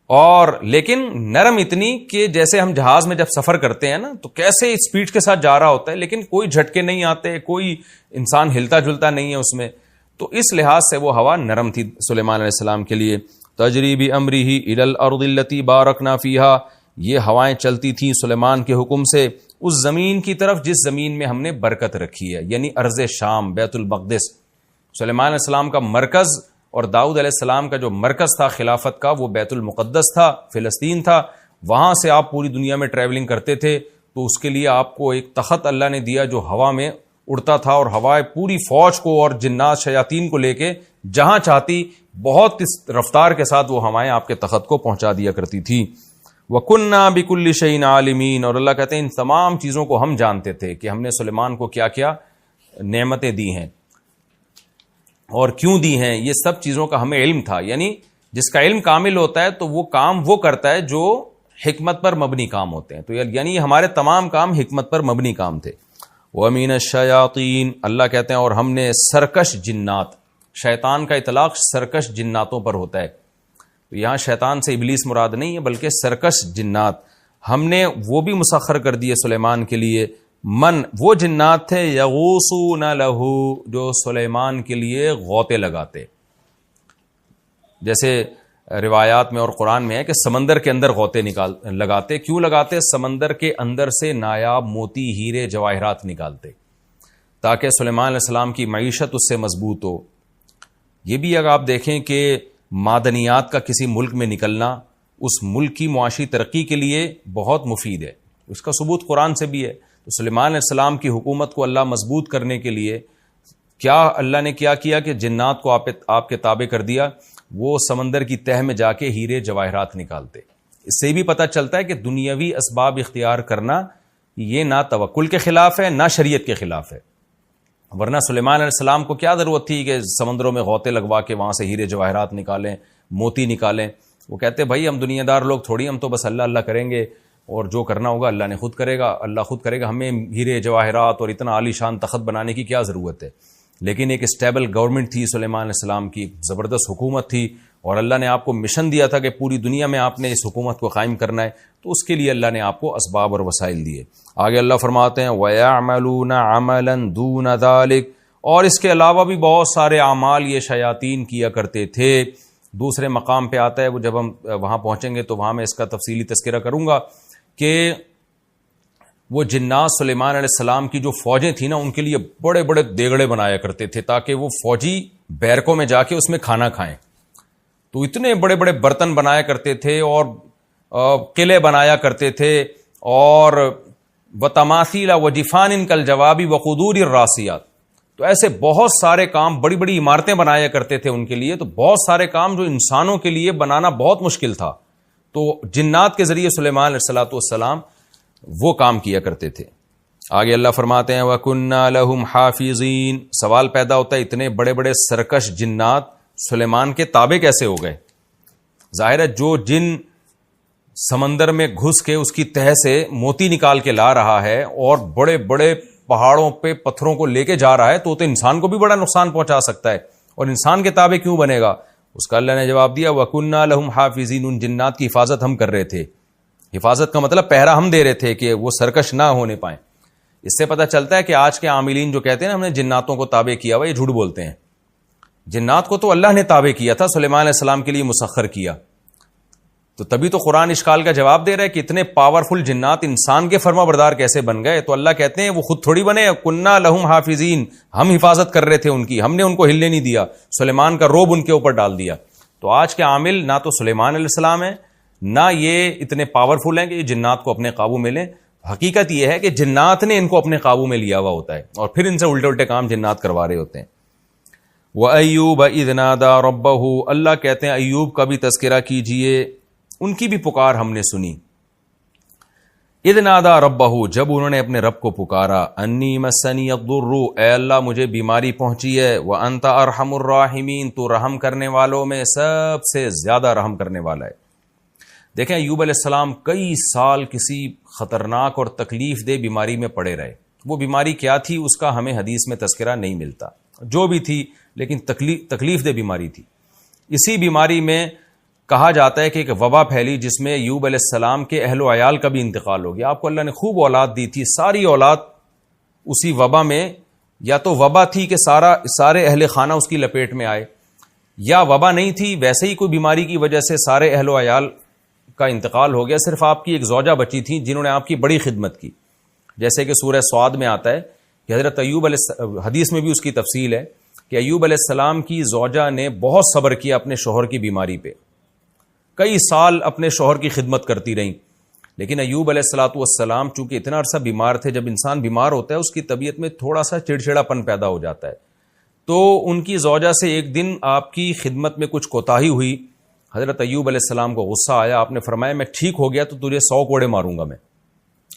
اور لیکن نرم اتنی کہ جیسے ہم جہاز میں جب سفر کرتے ہیں نا تو کیسے اسپیڈ کے ساتھ جا رہا ہوتا ہے لیکن کوئی جھٹکے نہیں آتے، کوئی انسان ہلتا جلتا نہیں ہے اس میں. تو اس لحاظ سے وہ ہوا نرم تھی سلیمان علیہ السلام کے لیے. تجری بامرہ الی الارض التی بارکنا فیہا، یہ ہوائیں چلتی تھیں سلیمان کے حکم سے اس زمین کی طرف جس زمین میں ہم نے برکت رکھی ہے، یعنی ارض شام، بیت المقدس. سلیمان علیہ السلام کا مرکز اور داؤد علیہ السلام کا جو مرکز تھا خلافت کا وہ بیت المقدس تھا، فلسطین تھا. وہاں سے آپ پوری دنیا میں ٹریولنگ کرتے تھے تو اس کے لیے آپ کو ایک تخت اللہ نے دیا جو ہوا میں اڑتا تھا، اور ہوائیں پوری فوج کو اور جنات شیاطین کو لے کے جہاں چاہتی بہت رفتار کے ساتھ وہ ہوائیں آپ کے تخت کو پہنچا دیا کرتی تھی. وَكُنَّا بِكُلِّ شَيْءٍ عَالِمِينَ، اور اللہ کہتے ہیں ان تمام چیزوں کو ہم جانتے تھے کہ ہم نے سلیمان کو کیا کیا نعمتیں دی ہیں. اور کیوں دی ہیں، یہ سب چیزوں کا ہمیں علم تھا. یعنی جس کا علم کامل ہوتا ہے تو وہ کام وہ کرتا ہے جو حکمت پر مبنی کام ہوتے ہیں. تو یعنی ہمارے تمام کام حکمت پر مبنی کام تھے. وَمِنَ الشَّيَاطِينِ اللہ کہتے ہیں اور ہم نے سرکش جنات، شیطان کا اطلاق سرکش جناتوں پر ہوتا ہے. تو یہاں شیطان سے ابلیس مراد نہیں ہے بلکہ سرکش جنات ہم نے وہ بھی مسخر کر دیے سلیمان کے لیے. من وہ جنات تھے یغوصون لہو جو سلیمان کے لیے غوطے لگاتے. جیسے روایات میں اور قرآن میں ہے کہ سمندر کے اندر غوطے لگاتے. کیوں لگاتے؟ سمندر کے اندر سے نایاب موتی ہیرے جواہرات نکالتے تاکہ سلیمان علیہ السلام کی معیشت اس سے مضبوط ہو. یہ بھی اگر آپ دیکھیں کہ معدنیات کا کسی ملک میں نکلنا اس ملک کی معاشی ترقی کے لیے بہت مفید ہے. اس کا ثبوت قرآن سے بھی ہے. تو سلیمان علیہ السلام کی حکومت کو اللہ مضبوط کرنے کے لیے کیا اللہ نے کیا کہ جنات کو آپ کے تابع کر دیا. وہ سمندر کی تہ میں جا کے ہیرے جواہرات نکالتے. اس سے بھی پتہ چلتا ہے کہ دنیاوی اسباب اختیار کرنا یہ نہ توکل کے خلاف ہے نہ شریعت کے خلاف ہے. ورنہ سلیمان علیہ السلام کو کیا ضرورت تھی کہ سمندروں میں غوطے لگوا کے وہاں سے ہیرے جواہرات نکالیں، موتی نکالیں. وہ کہتے بھائی ہم دنیا دار لوگ تھوڑی، ہم تو بس اللہ اللہ کریں گے اور جو کرنا ہوگا اللہ نے خود کرے گا، اللہ خود کرے گا. ہمیں ہیرے جواہرات اور اتنا عالی شان تخت بنانے کی کیا ضرورت ہے. لیکن ایک اسٹیبل گورنمنٹ تھی سلیمان علیہ السلام کی، زبردست حکومت تھی اور اللہ نے آپ کو مشن دیا تھا کہ پوری دنیا میں آپ نے اس حکومت کو قائم کرنا ہے. تو اس کے لیے اللہ نے آپ کو اسباب اور وسائل دیے. آگے اللہ فرماتے ہیں وَيَعْمَلُونَ عَمَلًا دُونَ ذَلِكَ اور اس کے علاوہ بھی بہت سارے اعمال یہ شیاطین کیا کرتے تھے. دوسرے مقام پہ آتا ہے، وہ جب ہم وہاں پہنچیں گے تو وہاں میں اس کا تفصیلی تذکرہ کروں گا کہ وہ جنات سلیمان علیہ السلام کی جو فوجیں تھیں نا ان کے لیے بڑے بڑے دیگڑے بنایا کرتے تھے تاکہ وہ فوجی بیرکوں میں جا کے اس میں کھانا کھائیں. تو اتنے بڑے بڑے برتن بنایا کرتے تھے اور قلعے بنایا کرتے تھے اور وتماثیل وجفان کالجواب وقدور الراسیات. تو ایسے بہت سارے کام، بڑی بڑی عمارتیں بنایا کرتے تھے ان کے لیے. تو بہت سارے کام جو انسانوں کے لیے بنانا بہت مشکل تھا تو جنات کے ذریعے سلیمان علیہ السلام وہ کام کیا کرتے تھے. آگے اللہ فرماتے ہیں وَكُنَّا لَهُمْ حَافِظِينَ سوال پیدا ہوتا ہے اتنے بڑے بڑے سرکش جنات سلیمان کے تابع کیسے ہو گئے؟ ظاہر ہے جو جن سمندر میں گھس کے اس کی تہ سے موتی نکال کے لا رہا ہے اور بڑے بڑے پہاڑوں پہ پتھروں کو لے کے جا رہا ہے تو انسان کو بھی بڑا نقصان پہنچا سکتا ہے اور انسان کے تابع کیوں بنے گا؟ اس کا اللہ نے جواب دیا وَكُنَّا لَهُمْ حَافِظِينَ ان جنات کی حفاظت ہم کر رہے تھے. حفاظت کا مطلب پہرا ہم دے رہے تھے کہ وہ سرکش نہ ہونے پائیں. اس سے پتہ چلتا ہے کہ آج کے عاملین جو کہتے ہیں نا ہم نے جناتوں کو تابع کیا ہوا، یہ جھوٹ بولتے ہیں. جنات کو تو اللہ نے تابع کیا تھا، سلیمان علیہ السلام کے لیے مسخر کیا. تو تبھی تو قرآن اشکال کا جواب دے رہا ہے کہ اتنے پاورفل جنات انسان کے فرما بردار کیسے بن گئے؟ تو اللہ کہتے ہیں وہ خود تھوڑی بنے، کننا لہم حافظین ہم حفاظت کر رہے تھے ان کی، ہم نے ان کو ہلنے نہیں دیا، سلیمان کا روب ان کے اوپر ڈال دیا. تو آج کے عامل نہ تو سلیمان علیہ السلام ہیں نہ یہ اتنے پاورفل ہیں کہ یہ جنات کو اپنے قابو میں لیں. حقیقت یہ ہے کہ جنات نے ان کو اپنے قابو میں لیا ہوا ہوتا ہے اور پھر ان سے الٹے الٹے کام جنات کروا رہے ہوتے ہیں. وَأَيُّوبَ إِذْ نَادَىٰ رَبَّهُ اللہ کہتے ہیں ایوب کا بھی تذکرہ کیجئے، ان کی بھی پکار ہم نے سنی. اذ نادى ربه جب انہوں نے اپنے رب کو پکارا، انی مسنی الضر اے اللہ مجھے بیماری پہنچی ہے، وانت ارحم الراحمین تو رحم کرنے والوں میں سب سے زیادہ رحم کرنے والا ہے. دیکھیں ایوب علیہ السلام کئی سال کسی خطرناک اور تکلیف دہ بیماری میں پڑے رہے. وہ بیماری کیا تھی اس کا ہمیں حدیث میں تذکرہ نہیں ملتا، جو بھی تھی لیکن تکلیف دہ بیماری تھی. اسی بیماری میں کہا جاتا ہے کہ ایک وبا پھیلی جس میں ایوب علیہ السلام کے اہل و عیال کا بھی انتقال ہو گیا. آپ کو اللہ نے خوب اولاد دی تھی، ساری اولاد اسی وبا میں، یا تو وبا تھی کہ سارے اہل خانہ اس کی لپیٹ میں آئے، یا وبا نہیں تھی ویسے ہی کوئی بیماری کی وجہ سے سارے اہل و عیال کا انتقال ہو گیا. صرف آپ کی ایک زوجہ بچی تھی جنہوں نے آپ کی بڑی خدمت کی. جیسے کہ سورہ سعد میں آتا ہے کہ حضرت ایوب علیہ حدیث میں بھی اس کی تفصیل ہے کہ ایوب علیہ السلام کی زوجہ نے بہت صبر کیا اپنے شوہر کی بیماری پہ، کئی سال اپنے شوہر کی خدمت کرتی رہیں. لیکن ایوب علیہ السلام چونکہ اتنا عرصہ بیمار تھے، جب انسان بیمار ہوتا ہے اس کی طبیعت میں تھوڑا سا چڑچڑا پن پیدا ہو جاتا ہے. تو ان کی زوجہ سے ایک دن آپ کی خدمت میں کچھ کوتاہی ہوئی. حضرت ایوب علیہ السلام کو غصہ آیا، آپ نے فرمایا میں ٹھیک ہو گیا تو تجھے 100 کوڑے ماروں گا میں.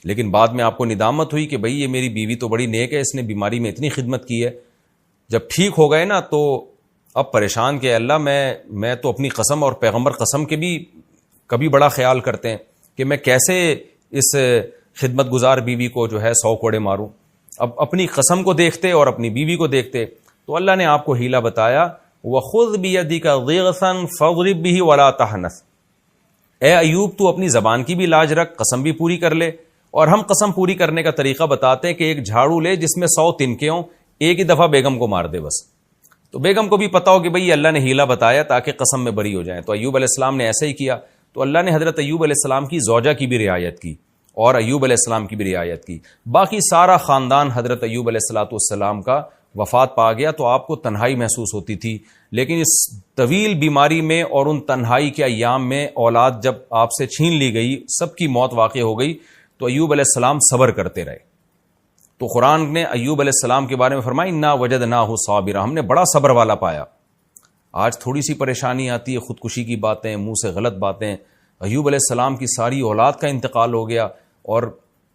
لیکن بعد میں آپ کو ندامت ہوئی کہ بھئی یہ میری بیوی تو بڑی نیک ہے، اس نے بیماری میں اتنی خدمت کی ہے. جب ٹھیک ہو گئے نا تو اب پریشان کہ اللہ میں تو اپنی قسم اور پیغمبر قسم کے بھی کبھی بڑا خیال کرتے ہیں کہ میں کیسے اس خدمت گزار بیوی کو جو ہے 100 کوڑے ماروں. اب اپنی قسم کو دیکھتے اور اپنی بیوی کو دیکھتے تو اللہ نے آپ کو ہیلا بتایا, وَخُذْ بِيَدِكَ ضِغْثًا فَاضْرِب بِهِ وَلَا تَحْنَثْ. اے ایوب تو اپنی زبان کی بھی لاج رکھ, قسم بھی پوری کر لے. اور ہم قسم پوری کرنے کا طریقہ بتاتے ہیں کہ ایک جھاڑو لے جس میں 100 تنکے ہوں, ایک ہی دفعہ بیگم کو مار دے بس. تو بیگم کو بھی پتا ہو کہ بھئی اللہ نے ہیلا بتایا تاکہ قسم میں بری ہو جائیں. تو ایوب علیہ السلام نے ایسا ہی کیا. تو اللہ نے حضرت ایوب علیہ السلام کی زوجہ کی بھی رعایت کی اور ایوب علیہ السلام کی بھی رعایت کی. باقی سارا خاندان حضرت ایوب علیہ السلام کا وفات پا گیا تو آپ کو تنہائی محسوس ہوتی تھی, لیکن اس طویل بیماری میں اور ان تنہائی کے ایام میں اولاد جب آپ سے چھین لی گئی, سب کی موت واقع ہو گئی, تو ایوب علیہ السلام صبر کرتے رہے. تو قرآن نے ایوب علیہ السلام کے بارے میں فرمایا انا وجدناہ صابرا, ہم نے بڑا صبر والا پایا. آج تھوڑی سی پریشانی آتی ہے, خودکشی کی باتیں, منہ سے غلط باتیں. ایوب علیہ السلام کی ساری اولاد کا انتقال ہو گیا اور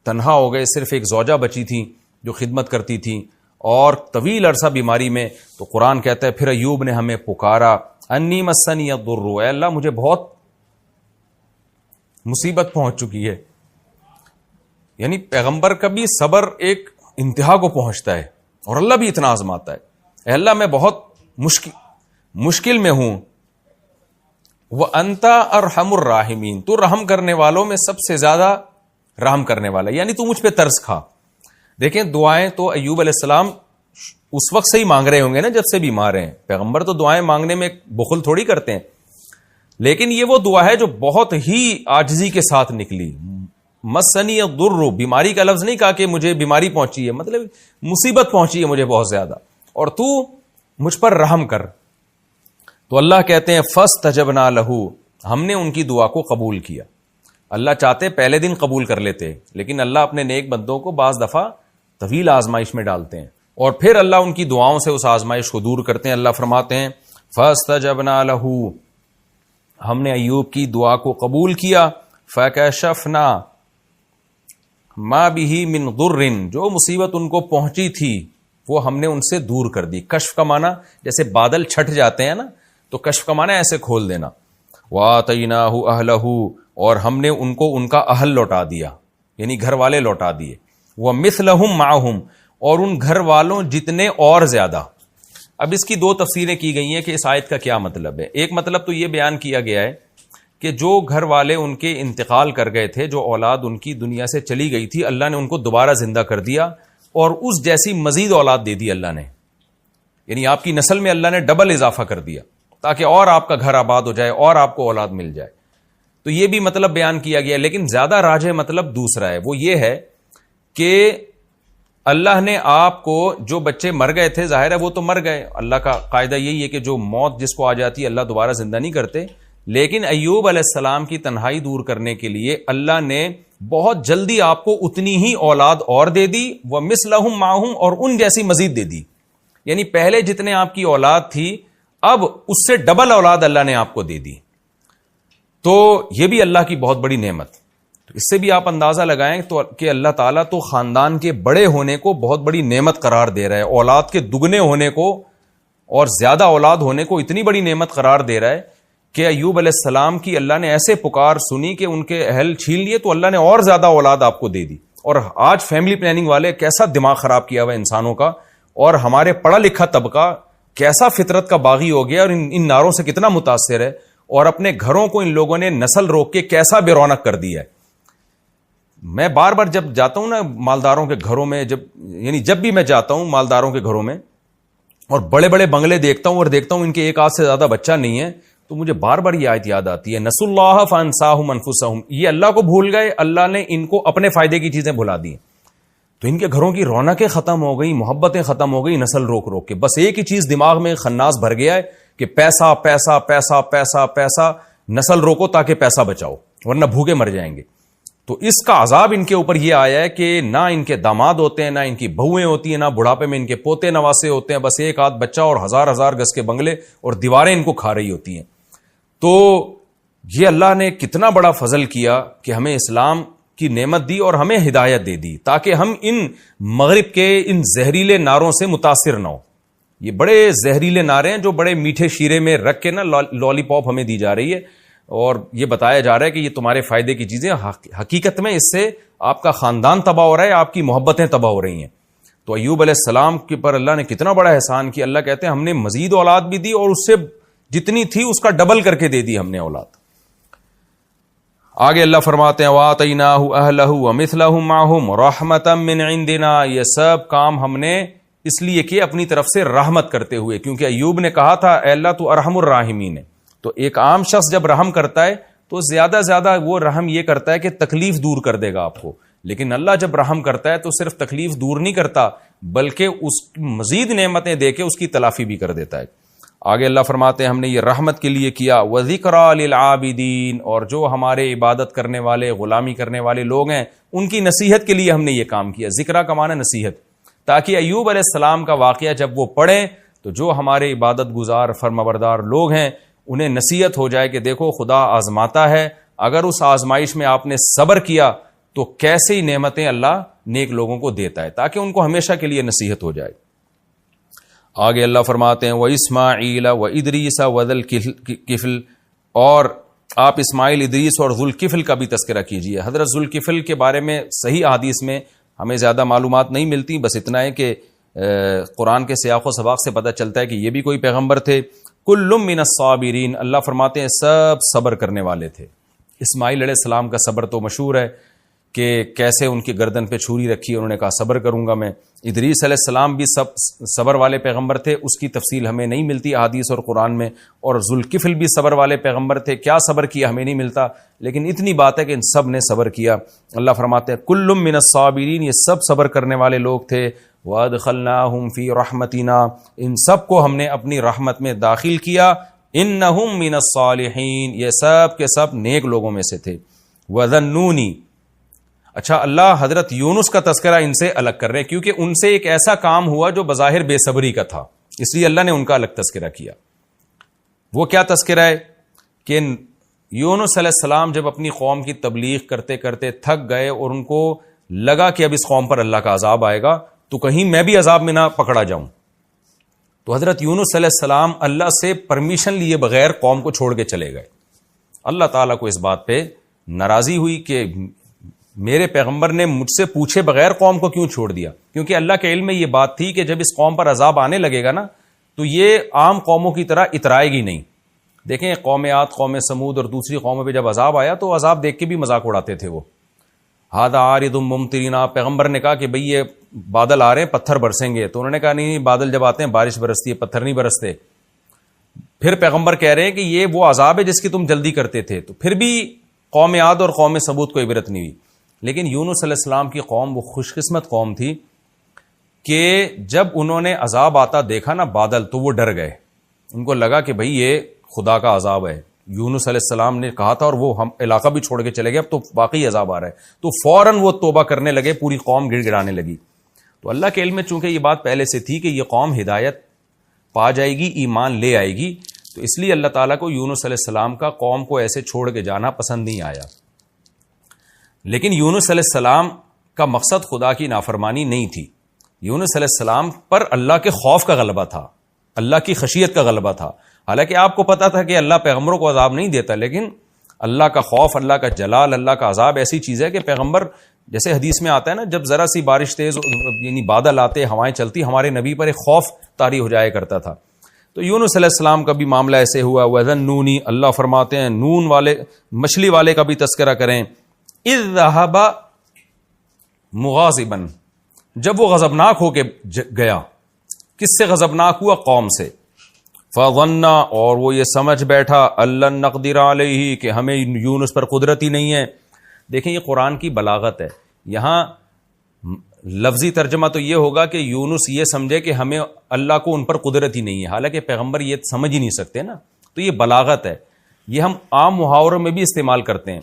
تنہا ہو گئے, صرف ایک زوجہ بچی تھی جو خدمت کرتی تھی اور طویل عرصہ بیماری میں. تو قرآن کہتا ہے پھر ایوب نے ہمیں پکارا, انی مسنی الضر, اے اللہ مجھے بہت مصیبت پہنچ چکی ہے. یعنی پیغمبر کا بھی صبر ایک انتہا کو پہنچتا ہے اور اللہ بھی اتنا آزماتا ہے. اے اللہ میں بہت مشکل میں ہوں. وَأَنْتَ أَرْحَمُ الرَّاحِمِينَ, تو رحم کرنے والوں میں سب سے زیادہ رحم کرنے والا, یعنی تو مجھ پہ ترس کھا. دیکھیں دعائیں تو ایوب علیہ السلام اس وقت سے ہی مانگ رہے ہوں گے نا جب سے بیمار ہیں. پیغمبر تو دعائیں مانگنے میں بخل تھوڑی کرتے ہیں, لیکن یہ وہ دعا ہے جو بہت ہی عاجزی کے ساتھ نکلی. مسنی الضر, بیماری کا لفظ نہیں کہا کہ مجھے بیماری پہنچی ہے, مطلب مصیبت پہنچی ہے مجھے بہت زیادہ اور تو مجھ پر رحم کر. تو اللہ کہتے ہیں فاستجبنا لہ, ہم نے ان کی دعا کو قبول کیا. اللہ چاہتے پہلے دن قبول کر لیتے, لیکن اللہ اپنے نیک بندوں کو بعض دفعہ طویل آزمائش میں ڈالتے ہیں اور پھر اللہ ان کی دعاؤں سے اس آزمائش کو دور کرتے ہیں. اللہ فرماتے ہیں فاستجبنا لہ, ہم نے ایوب کی دعا کو قبول کیا. فکشفنا ما به من ضر, جو مصیبت ان کو پہنچی تھی وہ ہم نے ان سے دور کر دی. کشف کا معنی جیسے بادل چھٹ جاتے ہیں نا, تو کشف کا معنی ایسے کھول دینا. وَآتَيْنَاهُ أَهْلَهُ, اور ہم نے ان کو ان کا اہل لوٹا دیا, یعنی گھر والے لوٹا دیے. وَمِثْلَهُمْ مَعَهُمْ, اور ان گھر والوں جتنے اور زیادہ. اب اس کی دو تفسیریں کی گئی ہیں کہ اس آیت کا کیا مطلب ہے. ایک مطلب تو یہ بیان کیا گیا ہے کہ جو گھر والے ان کے انتقال کر گئے تھے, جو اولاد ان کی دنیا سے چلی گئی تھی, اللہ نے ان کو دوبارہ زندہ کر دیا اور اس جیسی مزید اولاد دے دی اللہ نے. یعنی آپ کی نسل میں اللہ نے ڈبل اضافہ کر دیا تاکہ اور آپ کا گھر آباد ہو جائے اور آپ کو اولاد مل جائے. تو یہ بھی مطلب بیان کیا گیا, لیکن زیادہ راجح مطلب دوسرا ہے. وہ یہ ہے کہ اللہ نے آپ کو, جو بچے مر گئے تھے ظاہر ہے وہ تو مر گئے, اللہ کا قاعدہ یہی ہے کہ جو موت جس کو آ جاتی ہے اللہ دوبارہ زندہ نہیں کرتے, لیکن ایوب علیہ السلام کی تنہائی دور کرنے کے لیے اللہ نے بہت جلدی آپ کو اتنی ہی اولاد اور دے دی. وَمِثْلَهُمْ مَعَهُمْ, اور ان جیسی مزید دے دی. یعنی پہلے جتنے آپ کی اولاد تھی اب اس سے ڈبل اولاد اللہ نے آپ کو دے دی. تو یہ بھی اللہ کی بہت بڑی نعمت. تو اس سے بھی آپ اندازہ لگائیں تو کہ اللہ تعالیٰ تو خاندان کے بڑے ہونے کو بہت بڑی نعمت قرار دے رہا ہے, اولاد کے دگنے ہونے کو اور زیادہ اولاد ہونے کو اتنی بڑی نعمت قرار دے رہا ہے کہ ایوب علیہ السلام کی اللہ نے ایسے پکار سنی کہ ان کے اہل چھین لیے تو اللہ نے اور زیادہ اولاد آپ کو دے دی. اور آج فیملی پلاننگ والے کیسا دماغ خراب کیا ہوا انسانوں کا, اور ہمارے پڑھا لکھا طبقہ کیسا فطرت کا باغی ہو گیا اور ان نعروں سے کتنا متاثر ہے, اور اپنے گھروں کو ان لوگوں نے نسل روک کے کیسا بے رونق کر دیا ہے. میں بار بار جب جاتا ہوں نا مالداروں کے گھروں میں, جب بھی میں جاتا ہوں مالداروں کے گھروں میں اور بڑے بڑے بنگلے دیکھتا ہوں اور دیکھتا ہوں ان کے ایک آدھ سے زیادہ بچہ نہیں ہے, تو مجھے بار بار یہ آیت یاد آتی ہے, نسوا اللہ فانساہم انفسہم, یہ اللہ کو بھول گئے, اللہ نے ان کو اپنے فائدے کی چیزیں بھلا دی. تو ان کے گھروں کی رونقیں ختم ہو گئی, محبتیں ختم ہو گئی نسل روک روک کے. بس ایک ہی چیز دماغ میں خناس بھر گیا ہے کہ پیسہ پیسہ پیسہ پیسہ پیسہ, نسل روکو تاکہ پیسہ بچاؤ ورنہ بھوکے مر جائیں گے. تو اس کا عذاب ان کے اوپر یہ آیا ہے کہ نہ ان کے داماد ہوتے ہیں, نہ ان کی بہویں ہوتی ہیں, نہ بڑھاپے میں ان کے پوتے نواسے ہوتے ہیں, بس ایک آدھ بچہ اور ہزار ہزار گز کے بنگلے اور دیواریں ان کو کھا رہی ہوتی ہیں. تو یہ اللہ نے کتنا بڑا فضل کیا کہ ہمیں اسلام کی نعمت دی اور ہمیں ہدایت دے دی تاکہ ہم ان مغرب کے ان زہریلے ناروں سے متاثر نہ ہو. یہ بڑے زہریلے نعرے ہیں جو بڑے میٹھے شیرے میں رکھ کے نا لالی پاپ ہمیں دی جا رہی ہے، اور یہ بتایا جا رہا ہے کہ یہ تمہارے فائدے کی چیزیں، حقیقت میں اس سے آپ کا خاندان تباہ ہو رہا ہے، آپ کی محبتیں تباہ ہو رہی ہیں۔ تو ایوب علیہ السلام کے پر اللہ نے کتنا بڑا احسان کیا، اللہ کہتے ہیں ہم نے مزید اولاد بھی دی اور اس سے جتنی تھی اس کا ڈبل کر کے دے دی ہم نے اولاد۔ آگے اللہ فرماتے ہیں وَآتَيْنَاهُ أَهْلَهُ وَمِثْلَهُمْ مَعَهُمْ رَحْمَةً مِّنْ عِنْدِنَا، یہ سب کام ہم نے اس لیے کہ اپنی طرف سے رحمت کرتے ہوئے، کیونکہ ایوب نے کہا تھا اے اللہ تو ارحم الراحمین ہے۔ تو ایک عام شخص جب رحم کرتا ہے تو زیادہ زیادہ وہ رحم یہ کرتا ہے کہ تکلیف دور کر دے گا آپ کو، لیکن اللہ جب رحم کرتا ہے تو صرف تکلیف دور نہیں کرتا بلکہ اس مزید نعمتیں دے کے اس کی تلافی بھی کر دیتا ہے۔ آگے اللہ فرماتے ہیں ہم نے یہ رحمت کے لیے کیا، وَذِكْرَى لِلْعَابِدِينَ، اور جو ہمارے عبادت کرنے والے، غلامی کرنے والے لوگ ہیں ان کی نصیحت کے لیے ہم نے یہ کام کیا۔ ذکرہ کا معنی نصیحت، تاکہ ایوب علیہ السلام کا واقعہ جب وہ پڑھیں تو جو ہمارے عبادت گزار فرمانبردار لوگ ہیں انہیں نصیحت ہو جائے کہ دیکھو خدا آزماتا ہے، اگر اس آزمائش میں آپ نے صبر کیا تو کیسے ہی نعمتیں اللہ نیک لوگوں کو دیتا ہے، تاکہ ان کو ہمیشہ کے لیے نصیحت ہو جائے۔ آگے اللہ فرماتے ہیں وَإِسْمَاعِيلَ وَإِدْرِيسَ وَذَا الْكِفْلِ، اور آپ اسماعیل، ادریس اور ذو الکفل کا بھی تذکرہ کیجئے۔ حضرت ذو الکفل کے بارے میں صحیح احادیث میں ہمیں زیادہ معلومات نہیں ملتی، بس اتنا ہے کہ قرآن کے سیاق و سباق سے پتہ چلتا ہے کہ یہ بھی کوئی پیغمبر تھے۔ کل من الصابرین، اللہ فرماتے ہیں سب صبر کرنے والے تھے۔ اسماعیل علیہ السلام کا صبر تو مشہور ہے کہ کیسے ان کی گردن پہ چھری رکھی، انہوں نے کہا صبر کروں گا میں۔ ادریس علیہ السلام بھی صبر والے پیغمبر تھے، اس کی تفصیل ہمیں نہیں ملتی احادیث اور قرآن میں، اور ذوالکفل بھی صبر والے پیغمبر تھے، کیا صبر کیا ہمیں نہیں ملتا، لیکن اتنی بات ہے کہ ان سب نے صبر کیا۔ اللہ فرماتے ہیں کل من الصابرین، یہ سب صبر کرنے والے لوگ تھے۔ وَأَدْخَلْنَاهُمْ فِي رَحْمَتِنَا، ان سب کو ہم نے اپنی رحمت میں داخل کیا۔ إِنَّهُمْ مِنَ الصَّالِحِينَ، یہ سب کے سب نیک لوگوں میں سے تھے۔ وَذَنُّونِ، اچھا اللہ حضرت یونس کا تذکرہ ان سے الگ کر رہے ہیں، کیونکہ ان سے ایک ایسا کام ہوا جو بظاہر بے صبری کا تھا، اس لیے اللہ نے ان کا الگ تذکرہ کیا۔ وہ کیا تذکرہ ہے کہ یونس علیہ السلام جب اپنی قوم کی تبلیغ کرتے کرتے تھک گئے اور ان کو لگا کہ اب اس قوم پر اللہ کا عذاب آئے گا تو کہیں میں بھی عذاب میں نہ پکڑا جاؤں، تو حضرت یونس علیہ السلام اللہ سے پرمیشن لیے بغیر قوم کو چھوڑ کے چلے گئے۔ اللہ تعالیٰ کو اس بات پہ ناراضی ہوئی کہ میرے پیغمبر نے مجھ سے پوچھے بغیر قوم کو کیوں چھوڑ دیا، کیونکہ اللہ کے علم میں یہ بات تھی کہ جب اس قوم پر عذاب آنے لگے گا نا تو یہ عام قوموں کی طرح اترائے گی نہیں۔ دیکھیں قوم عاد، قوم سمود اور دوسری قوموں پہ جب عذاب آیا تو عذاب دیکھ کے بھی مذاق اڑاتے تھے وہ۔ ہادہ عارض ممطرنا، پیغمبر نے کہا کہ بھئی یہ بادل آ رہے ہیں پتھر برسیں گے، تو انہوں نے کہا نہیں بادل جب آتے ہیں بارش برستی ہے، پتھر نہیں برستے۔ پھر پیغمبر کہہ رہے ہیں کہ یہ وہ عذاب ہے جس کی تم جلدی کرتے تھے، تو پھر بھی قوم عاد اور قوم سمود کو عبرت نہیں ہوئی۔ لیکن یونس علیہ السلام کی قوم وہ خوش قسمت قوم تھی کہ جب انہوں نے عذاب آتا دیکھا نا بادل تو وہ ڈر گئے، ان کو لگا کہ بھئی یہ خدا کا عذاب ہے، یونس علیہ السلام نے کہا تھا اور وہ ہم علاقہ بھی چھوڑ کے چلے گئے، اب تو واقعی عذاب آ رہا ہے، تو فوراً وہ توبہ کرنے لگے، پوری قوم گڑ گڑانے لگی۔ تو اللہ کے علم میں چونکہ یہ بات پہلے سے تھی کہ یہ قوم ہدایت پا جائے گی، ایمان لے آئے گی، تو اس لیے اللہ تعالیٰ کو یونس علیہ السلام کا قوم کو ایسے چھوڑ کے جانا پسند نہیں آیا۔ لیکن یونس علیہ السلام کا مقصد خدا کی نافرمانی نہیں تھی، یونس علیہ السلام پر اللہ کے خوف کا غلبہ تھا، اللہ کی خشیت کا غلبہ تھا۔ حالانکہ آپ کو پتا تھا کہ اللہ پیغمبروں کو عذاب نہیں دیتا، لیکن اللہ کا خوف، اللہ کا جلال، اللہ کا عذاب ایسی چیز ہے کہ پیغمبر، جیسے حدیث میں آتا ہے نا جب ذرا سی بارش تیز یعنی بادل آتے، ہوائیں چلتی، ہمارے نبی پر ایک خوف طاری ہو جایا کرتا تھا۔ تو یونس علیہ السلام کا بھی معاملہ ایسے ہوا۔ وَذَنُّونِ، اللہ فرماتے ہیں نون والے مچھلی والے کا بھی تذکرہ کریں۔ اِذ ذَهَبَ مُغَاضِبًا، جب وہ غضبناک ہو کے گیا، کس سے غضبناک ہوا؟ قوم سے۔ فَظَنَّ، اور وہ یہ سمجھ بیٹھا، أَلَّن نَّقْدِرَ عَلَيْهِ، کہ ہمیں یونس پر قدرت ہی نہیں ہے۔ دیکھیں یہ قرآن کی بلاغت ہے، یہاں لفظی ترجمہ تو یہ ہوگا کہ یونس یہ سمجھے کہ ہمیں اللہ کو ان پر قدرت ہی نہیں ہے، حالانکہ پیغمبر یہ سمجھ ہی نہیں سکتے نا، تو یہ بلاغت ہے، یہ ہم عام محاوروں میں بھی استعمال کرتے ہیں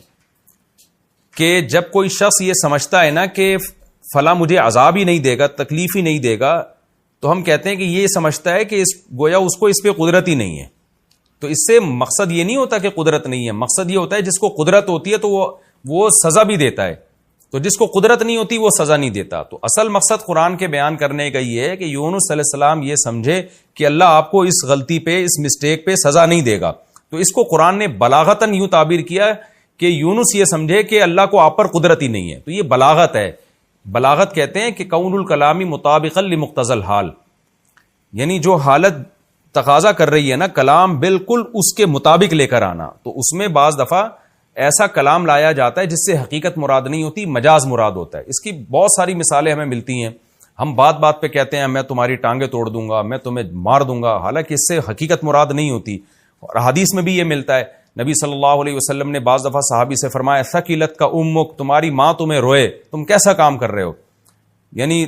کہ جب کوئی شخص یہ سمجھتا ہے نا کہ فلاں مجھے عذاب ہی نہیں دے گا، تکلیف ہی نہیں دے گا، تو ہم کہتے ہیں کہ یہ سمجھتا ہے کہ گویا اس کو اس پہ قدرت ہی نہیں ہے۔ تو اس سے مقصد یہ نہیں ہوتا کہ قدرت نہیں ہے، مقصد یہ ہوتا ہے جس کو قدرت ہوتی ہے تو وہ سزا بھی دیتا ہے، تو جس کو قدرت نہیں ہوتی وہ سزا نہیں دیتا. تو اصل مقصد قرآن کے بیان کرنے کا یہ ہے کہ یونس علیہ السلام یہ سمجھے کہ اللہ آپ کو اس غلطی پہ، اس مسٹیک پہ سزا نہیں دے گا. تو اس کو قرآن نے بلاغتاً یوں تعبیر کیا کہ یونس یہ سمجھے کہ اللہ کو آپ پر قدرت ہی نہیں ہے. تو یہ بلاغت ہے. بلاغت کہتے ہیں کہ کون الکلامی مطابقا لمقتضی الحال، یعنی جو حالت تقاضا کر رہی ہے نا، کلام بالکل اس کے مطابق لے کر آنا. تو اس میں بعض دفعہ ایسا کلام لایا جاتا ہے جس سے حقیقت مراد نہیں ہوتی، مجاز مراد ہوتا ہے. اس کی بہت ساری مثالیں ہمیں ملتی ہیں. ہم بات بات پہ کہتے ہیں میں تمہاری ٹانگیں توڑ دوں گا، میں تمہیں مار دوں گا، حالانکہ اس سے حقیقت مراد نہیں ہوتی. اور حدیث میں بھی یہ ملتا ہے. نبی صلی اللہ علیہ وسلم نے بعض دفعہ صحابی سے فرمایا ثقلت کا امک، تمہاری ماں تمہیں روئے، تم کیسا کام کر رہے ہو، یعنی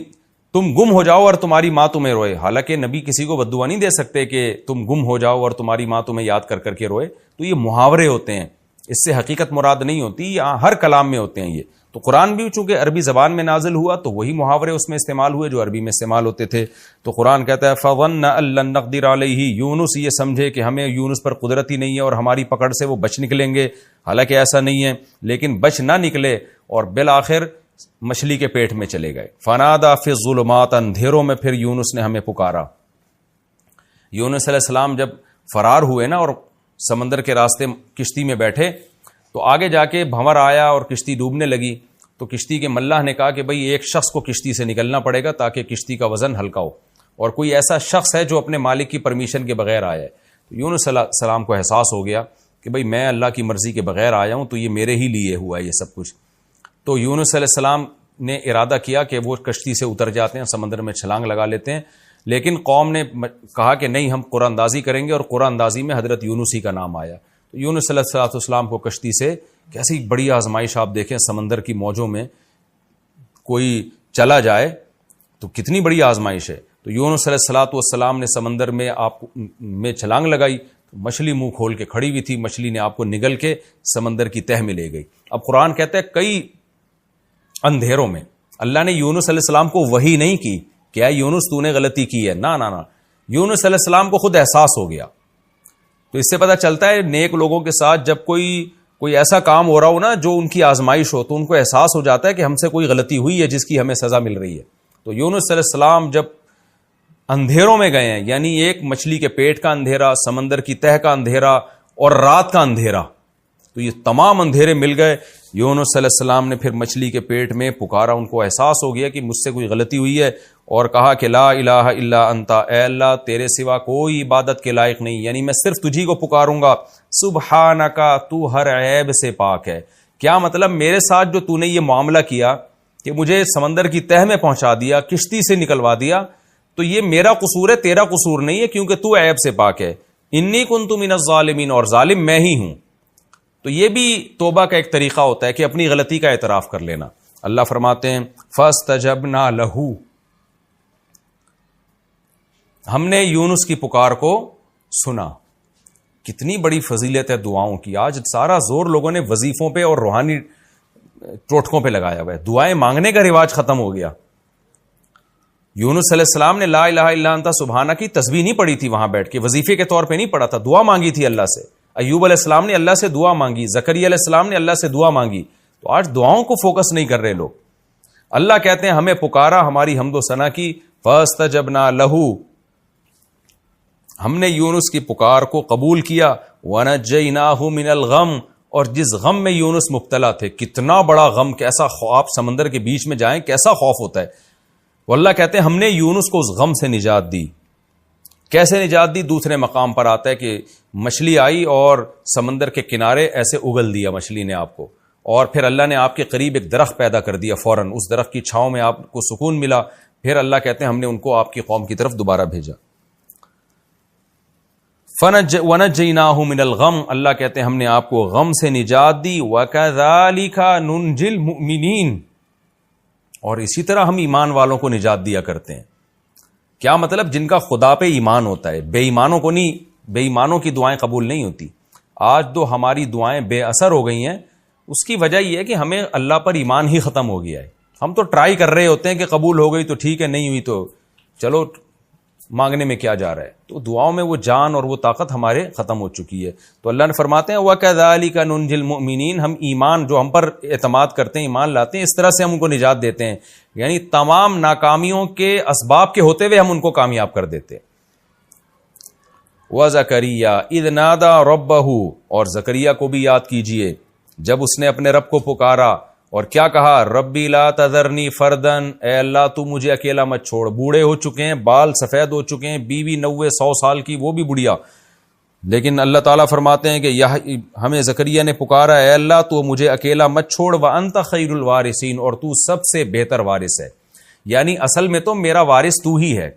تم گم ہو جاؤ اور تمہاری ماں تمہیں روئے. حالانکہ نبی کسی کو بد دعا نہیں دے سکتے کہ تم گم ہو جاؤ اور تمہاری ماں تمہیں یاد کر کر کے روئے. تو یہ محاورے ہوتے ہیں، اس سے حقیقت مراد نہیں ہوتی. ہر کلام میں ہوتے ہیں یہ. تو قرآن بھی چونکہ عربی زبان میں نازل ہوا تو وہی محاورے اس میں استعمال ہوئے جو عربی میں استعمال ہوتے تھے. تو قرآن کہتا ہے فَظَنَّ أَن لَّن نَّقْدِرَ عَلَيْهِ، یونس یہ سمجھے کہ ہمیں یونس پر قدرت ہی نہیں ہے اور ہماری پکڑ سے وہ بچ نکلیں گے. حالانکہ ایسا نہیں ہے، لیکن بچ نہ نکلے اور بالآخر مچھلی کے پیٹ میں چلے گئے. فَنَادَىٰ فِي الظُّلُمَاتِ، اندھیروں میں پھر یونس نے ہمیں پکارا. یونس علیہ السلام جب فرار ہوئے نا اور سمندر کے راستے کشتی میں بیٹھے تو آگے جا کے بھنور آیا اور کشتی ڈوبنے لگی. تو کشتی کے ملاح نے کہا کہ بھئی ایک شخص کو کشتی سے نکلنا پڑے گا تاکہ کشتی کا وزن ہلکا ہو، اور کوئی ایسا شخص ہے جو اپنے مالک کی پرمیشن کے بغیر آیا ہے. تو یونس علیہ السلام کو احساس ہو گیا کہ بھئی میں اللہ کی مرضی کے بغیر آیا ہوں تو یہ میرے ہی لیے ہوا ہے یہ سب کچھ. تو یونس علیہ السلام نے ارادہ کیا کہ وہ کشتی سے اتر جاتے ہیں، سمندر میں چھلانگ لگا لیتے ہیں. لیکن قوم نے کہا کہ نہیں، ہم قرآن اندازی کریں گے، اور قرآن اندازی میں حضرت یونس ہی کا نام آیا. تو یونس علیہ السلام کو کشتی سے، کیسی بڑی آزمائش آپ دیکھیں، سمندر کی موجوں میں کوئی چلا جائے تو کتنی بڑی آزمائش ہے. تو یونس علیہ السلام نے سمندر میں آپ میں چھلانگ لگائی، مچھلی منہ کھول کے کھڑی ہوئی تھی، مچھلی نے آپ کو نگل کے سمندر کی تہ میں لے گئی. اب قرآن کہتا ہے کئی اندھیروں میں اللہ نے یونس علیہ السلام کو وحی نہیں کی کیا یونس تو نے غلطی کی ہے، نہ یونس علیہ السلام کو خود احساس ہو گیا. تو اس سے پتہ چلتا ہے نیک لوگوں کے ساتھ جب کوئی ایسا کام ہو رہا ہو نا جو ان کی آزمائش ہو تو ان کو احساس ہو جاتا ہے کہ ہم سے کوئی غلطی ہوئی ہے جس کی ہمیں سزا مل رہی ہے. تو یونس علیہ السلام جب اندھیروں میں گئے ہیں، یعنی ایک مچھلی کے پیٹ کا اندھیرا، سمندر کی تہ کا اندھیرا اور رات کا اندھیرا، تو یہ تمام اندھیرے مل گئے. یونس علیہ السلام نے پھر مچھلی کے پیٹ میں پکارا، ان کو احساس ہو گیا کہ مجھ سے کوئی غلطی ہوئی ہے، اور کہا کہ لا الہ الا انت، اے اللہ تیرے سوا کوئی عبادت کے لائق نہیں، یعنی میں صرف تجھی کو پکاروں گا. سبحانک، تو ہر عیب سے پاک ہے. کیا مطلب میرے ساتھ جو تو نے یہ معاملہ کیا کہ مجھے سمندر کی تہ میں پہنچا دیا، کشتی سے نکلوا دیا، تو یہ میرا قصور ہے، تیرا قصور نہیں ہے، کیونکہ تو عیب سے پاک ہے. انی کنت من الظالمین، اور ظالم میں ہی ہوں. تو یہ بھی توبہ کا ایک طریقہ ہوتا ہے کہ اپنی غلطی کا اعتراف کر لینا. اللہ فرماتے ہیں فاستجبنا لہ، ہم نے یونس کی پکار کو سنا. کتنی بڑی فضیلت ہے دعاؤں کی. آج سارا زور لوگوں نے وظیفوں پہ اور روحانی ٹوٹکوں پہ لگایا ہوا ہے. دعائیں مانگنے کا رواج ختم ہو گیا. یونس علیہ السلام نے لا الہ الا انت سبحانہ کی تسبیح نہیں پڑھی تھی وہاں بیٹھ کے، وظیفے کے طور پہ نہیں پڑھا تھا، دعا مانگی تھی اللہ سے. ایوب علیہ السلام نے اللہ سے دعا مانگی، زکریا علیہ السلام نے اللہ سے دعا مانگی. تو آج دعاؤں کو فوکس نہیں کر رہے لوگ. اللہ کہتے ہیں ہمیں پکارا، ہماری حمد و ثنا کی. فاستجبنا لہ، ہم نے یونس کی پکار کو قبول کیا. ونجیناہ من الغم، اور جس غم میں یونس مبتلا تھے، کتنا بڑا غم، کیسا خوف، سمندر کے بیچ میں جائیں کیسا خوف ہوتا ہے. وہ اللہ کہتے ہیں ہم نے یونس کو اس غم سے نجات دی. کیسے نجات دی؟ دوسرے مقام پر آتا ہے کہ مچھلی آئی اور سمندر کے کنارے ایسے اگل دیا مچھلی نے آپ کو، اور پھر اللہ نے آپ کے قریب ایک درخت پیدا کر دیا، فوراً اس درخت کی چھاؤں میں آپ کو سکون ملا. پھر اللہ کہتے ہیں ہم نے ان کو آپ کی قوم کی طرف دوبارہ بھیجا. وَنَجَّيْنَاهُ مِنَ الْغَمِّ، اللہ کہتے ہیں ہم نے آپ کو غم سے نجات دی. وَكَذَلِكَ نُنْجِي الْمُؤْمِنِينَ، اور اسی طرح ہم ایمان والوں کو نجات دیا کرتے ہیں. کیا مطلب؟ جن کا خدا پہ ایمان ہوتا ہے. بے ایمانوں کو نہیں، بے ایمانوں کی دعائیں قبول نہیں ہوتی. آج تو ہماری دعائیں بے اثر ہو گئی ہیں. اس کی وجہ یہ ہے کہ ہمیں اللہ پر ایمان ہی ختم ہو گیا ہے. ہم تو ٹرائی کر رہے ہوتے ہیں کہ قبول ہو گئی تو ٹھیک ہے، نہیں ہوئی تو چلو مانگنے میں کیا جا رہا ہے؟ تو دعاؤں میں وہ جان اور وہ طاقت ہمارے ختم ہو چکی ہے. تو اللہ نے فرماتے ہیں وَكَذَلِكَ نُنْجِي الْمُؤْمِنِينَ، ہم ایمان جو ہم پر اعتماد کرتے ہیں، ایمان لاتے ہیں، اس طرح سے ہم ان کو نجات دیتے ہیں. یعنی تمام ناکامیوں کے اسباب کے ہوتے ہوئے ہم ان کو کامیاب کر دیتے ہیں. وَزَكَرِيَّا إِذْ نَادَى رَبَّهُ، اور زکریا کو بھی یاد کیجئے جب اس نے اپنے رب کو پکارا اور کیا کہا، ربی لا تذرنی فردن، اے اللہ تو مجھے اکیلا مت چھوڑ. بوڑھے ہو چکے ہیں، بال سفید ہو چکے ہیں، بیوی 90-100 سال کی، وہ بھی بڑھیا، لیکن اللہ تعالیٰ فرماتے ہیں کہ ہمیں زکریا نے پکارا، اے اللہ تو مجھے اکیلا مت چھوڑ، وانت خیر الوارثین، اور تو سب سے بہتر وارث ہے. یعنی اصل میں تو میرا وارث تو ہی ہے.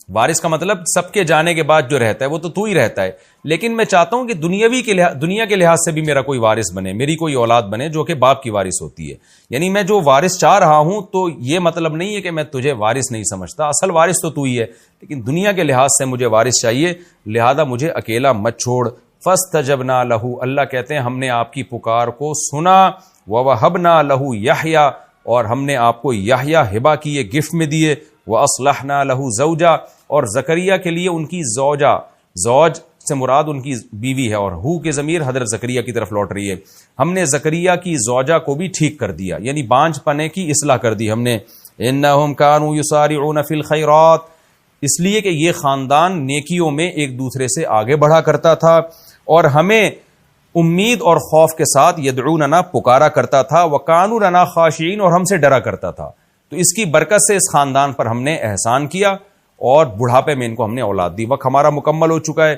وارث کا مطلب سب کے جانے کے بعد جو رہتا ہے وہ تو ہی رہتا ہے، لیکن میں چاہتا ہوں کہ دنیا کے لحاظ سے بھی میرا کوئی وارث بنے، میری کوئی اولاد بنے جو کہ باپ کی وارث ہوتی ہے. یعنی میں جو وارث چاہ رہا ہوں تو یہ مطلب نہیں ہے کہ میں تجھے وارث نہیں سمجھتا، اصل وارث تو ہی ہے، لیکن دنیا کے لحاظ سے مجھے وارث چاہیے، لہذا مجھے اکیلا مت چھوڑ. فاستجبنا لہ، اللہ کہتے ہیں ہم نے آپ کی پکار کو سنا، ووہبنا لہ یحییٰ، اور ہم نے آپ کو یحییٰ ہبہ کیے، گفٹ میں دیے. وَأَصْلَحْنَا لَهُ زَوْجًا، اور زکریا کے لیے ان کی زوجہ، زوج سے مراد ان کی بیوی ہے، اور ہو کے ضمیر حضرت زکریا کی طرف لوٹ رہی ہے. ہم نے زکریا کی زوجہ کو بھی ٹھیک کر دیا، یعنی بانجھ پنے کی اصلاح کر دی ہم نے. إِنَّهُمْ كَانُوا يُسَارِعُونَ فِي الْخَيْرَاتِ، اس لیے کہ یہ خاندان نیکیوں میں ایک دوسرے سے آگے بڑھا کرتا تھا، اور ہمیں امید اور خوف کے ساتھ یدعوننا پکارا کرتا تھا، وَكَانُوا لَنَا خَاشِعِينَ، اور ہم سے ڈرا کرتا تھا. تو اس کی برکت سے اس خاندان پر ہم نے احسان کیا، اور بڑھاپے میں ان کو ہم نے اولاد دی. وقت ہمارا مکمل ہو چکا ہے.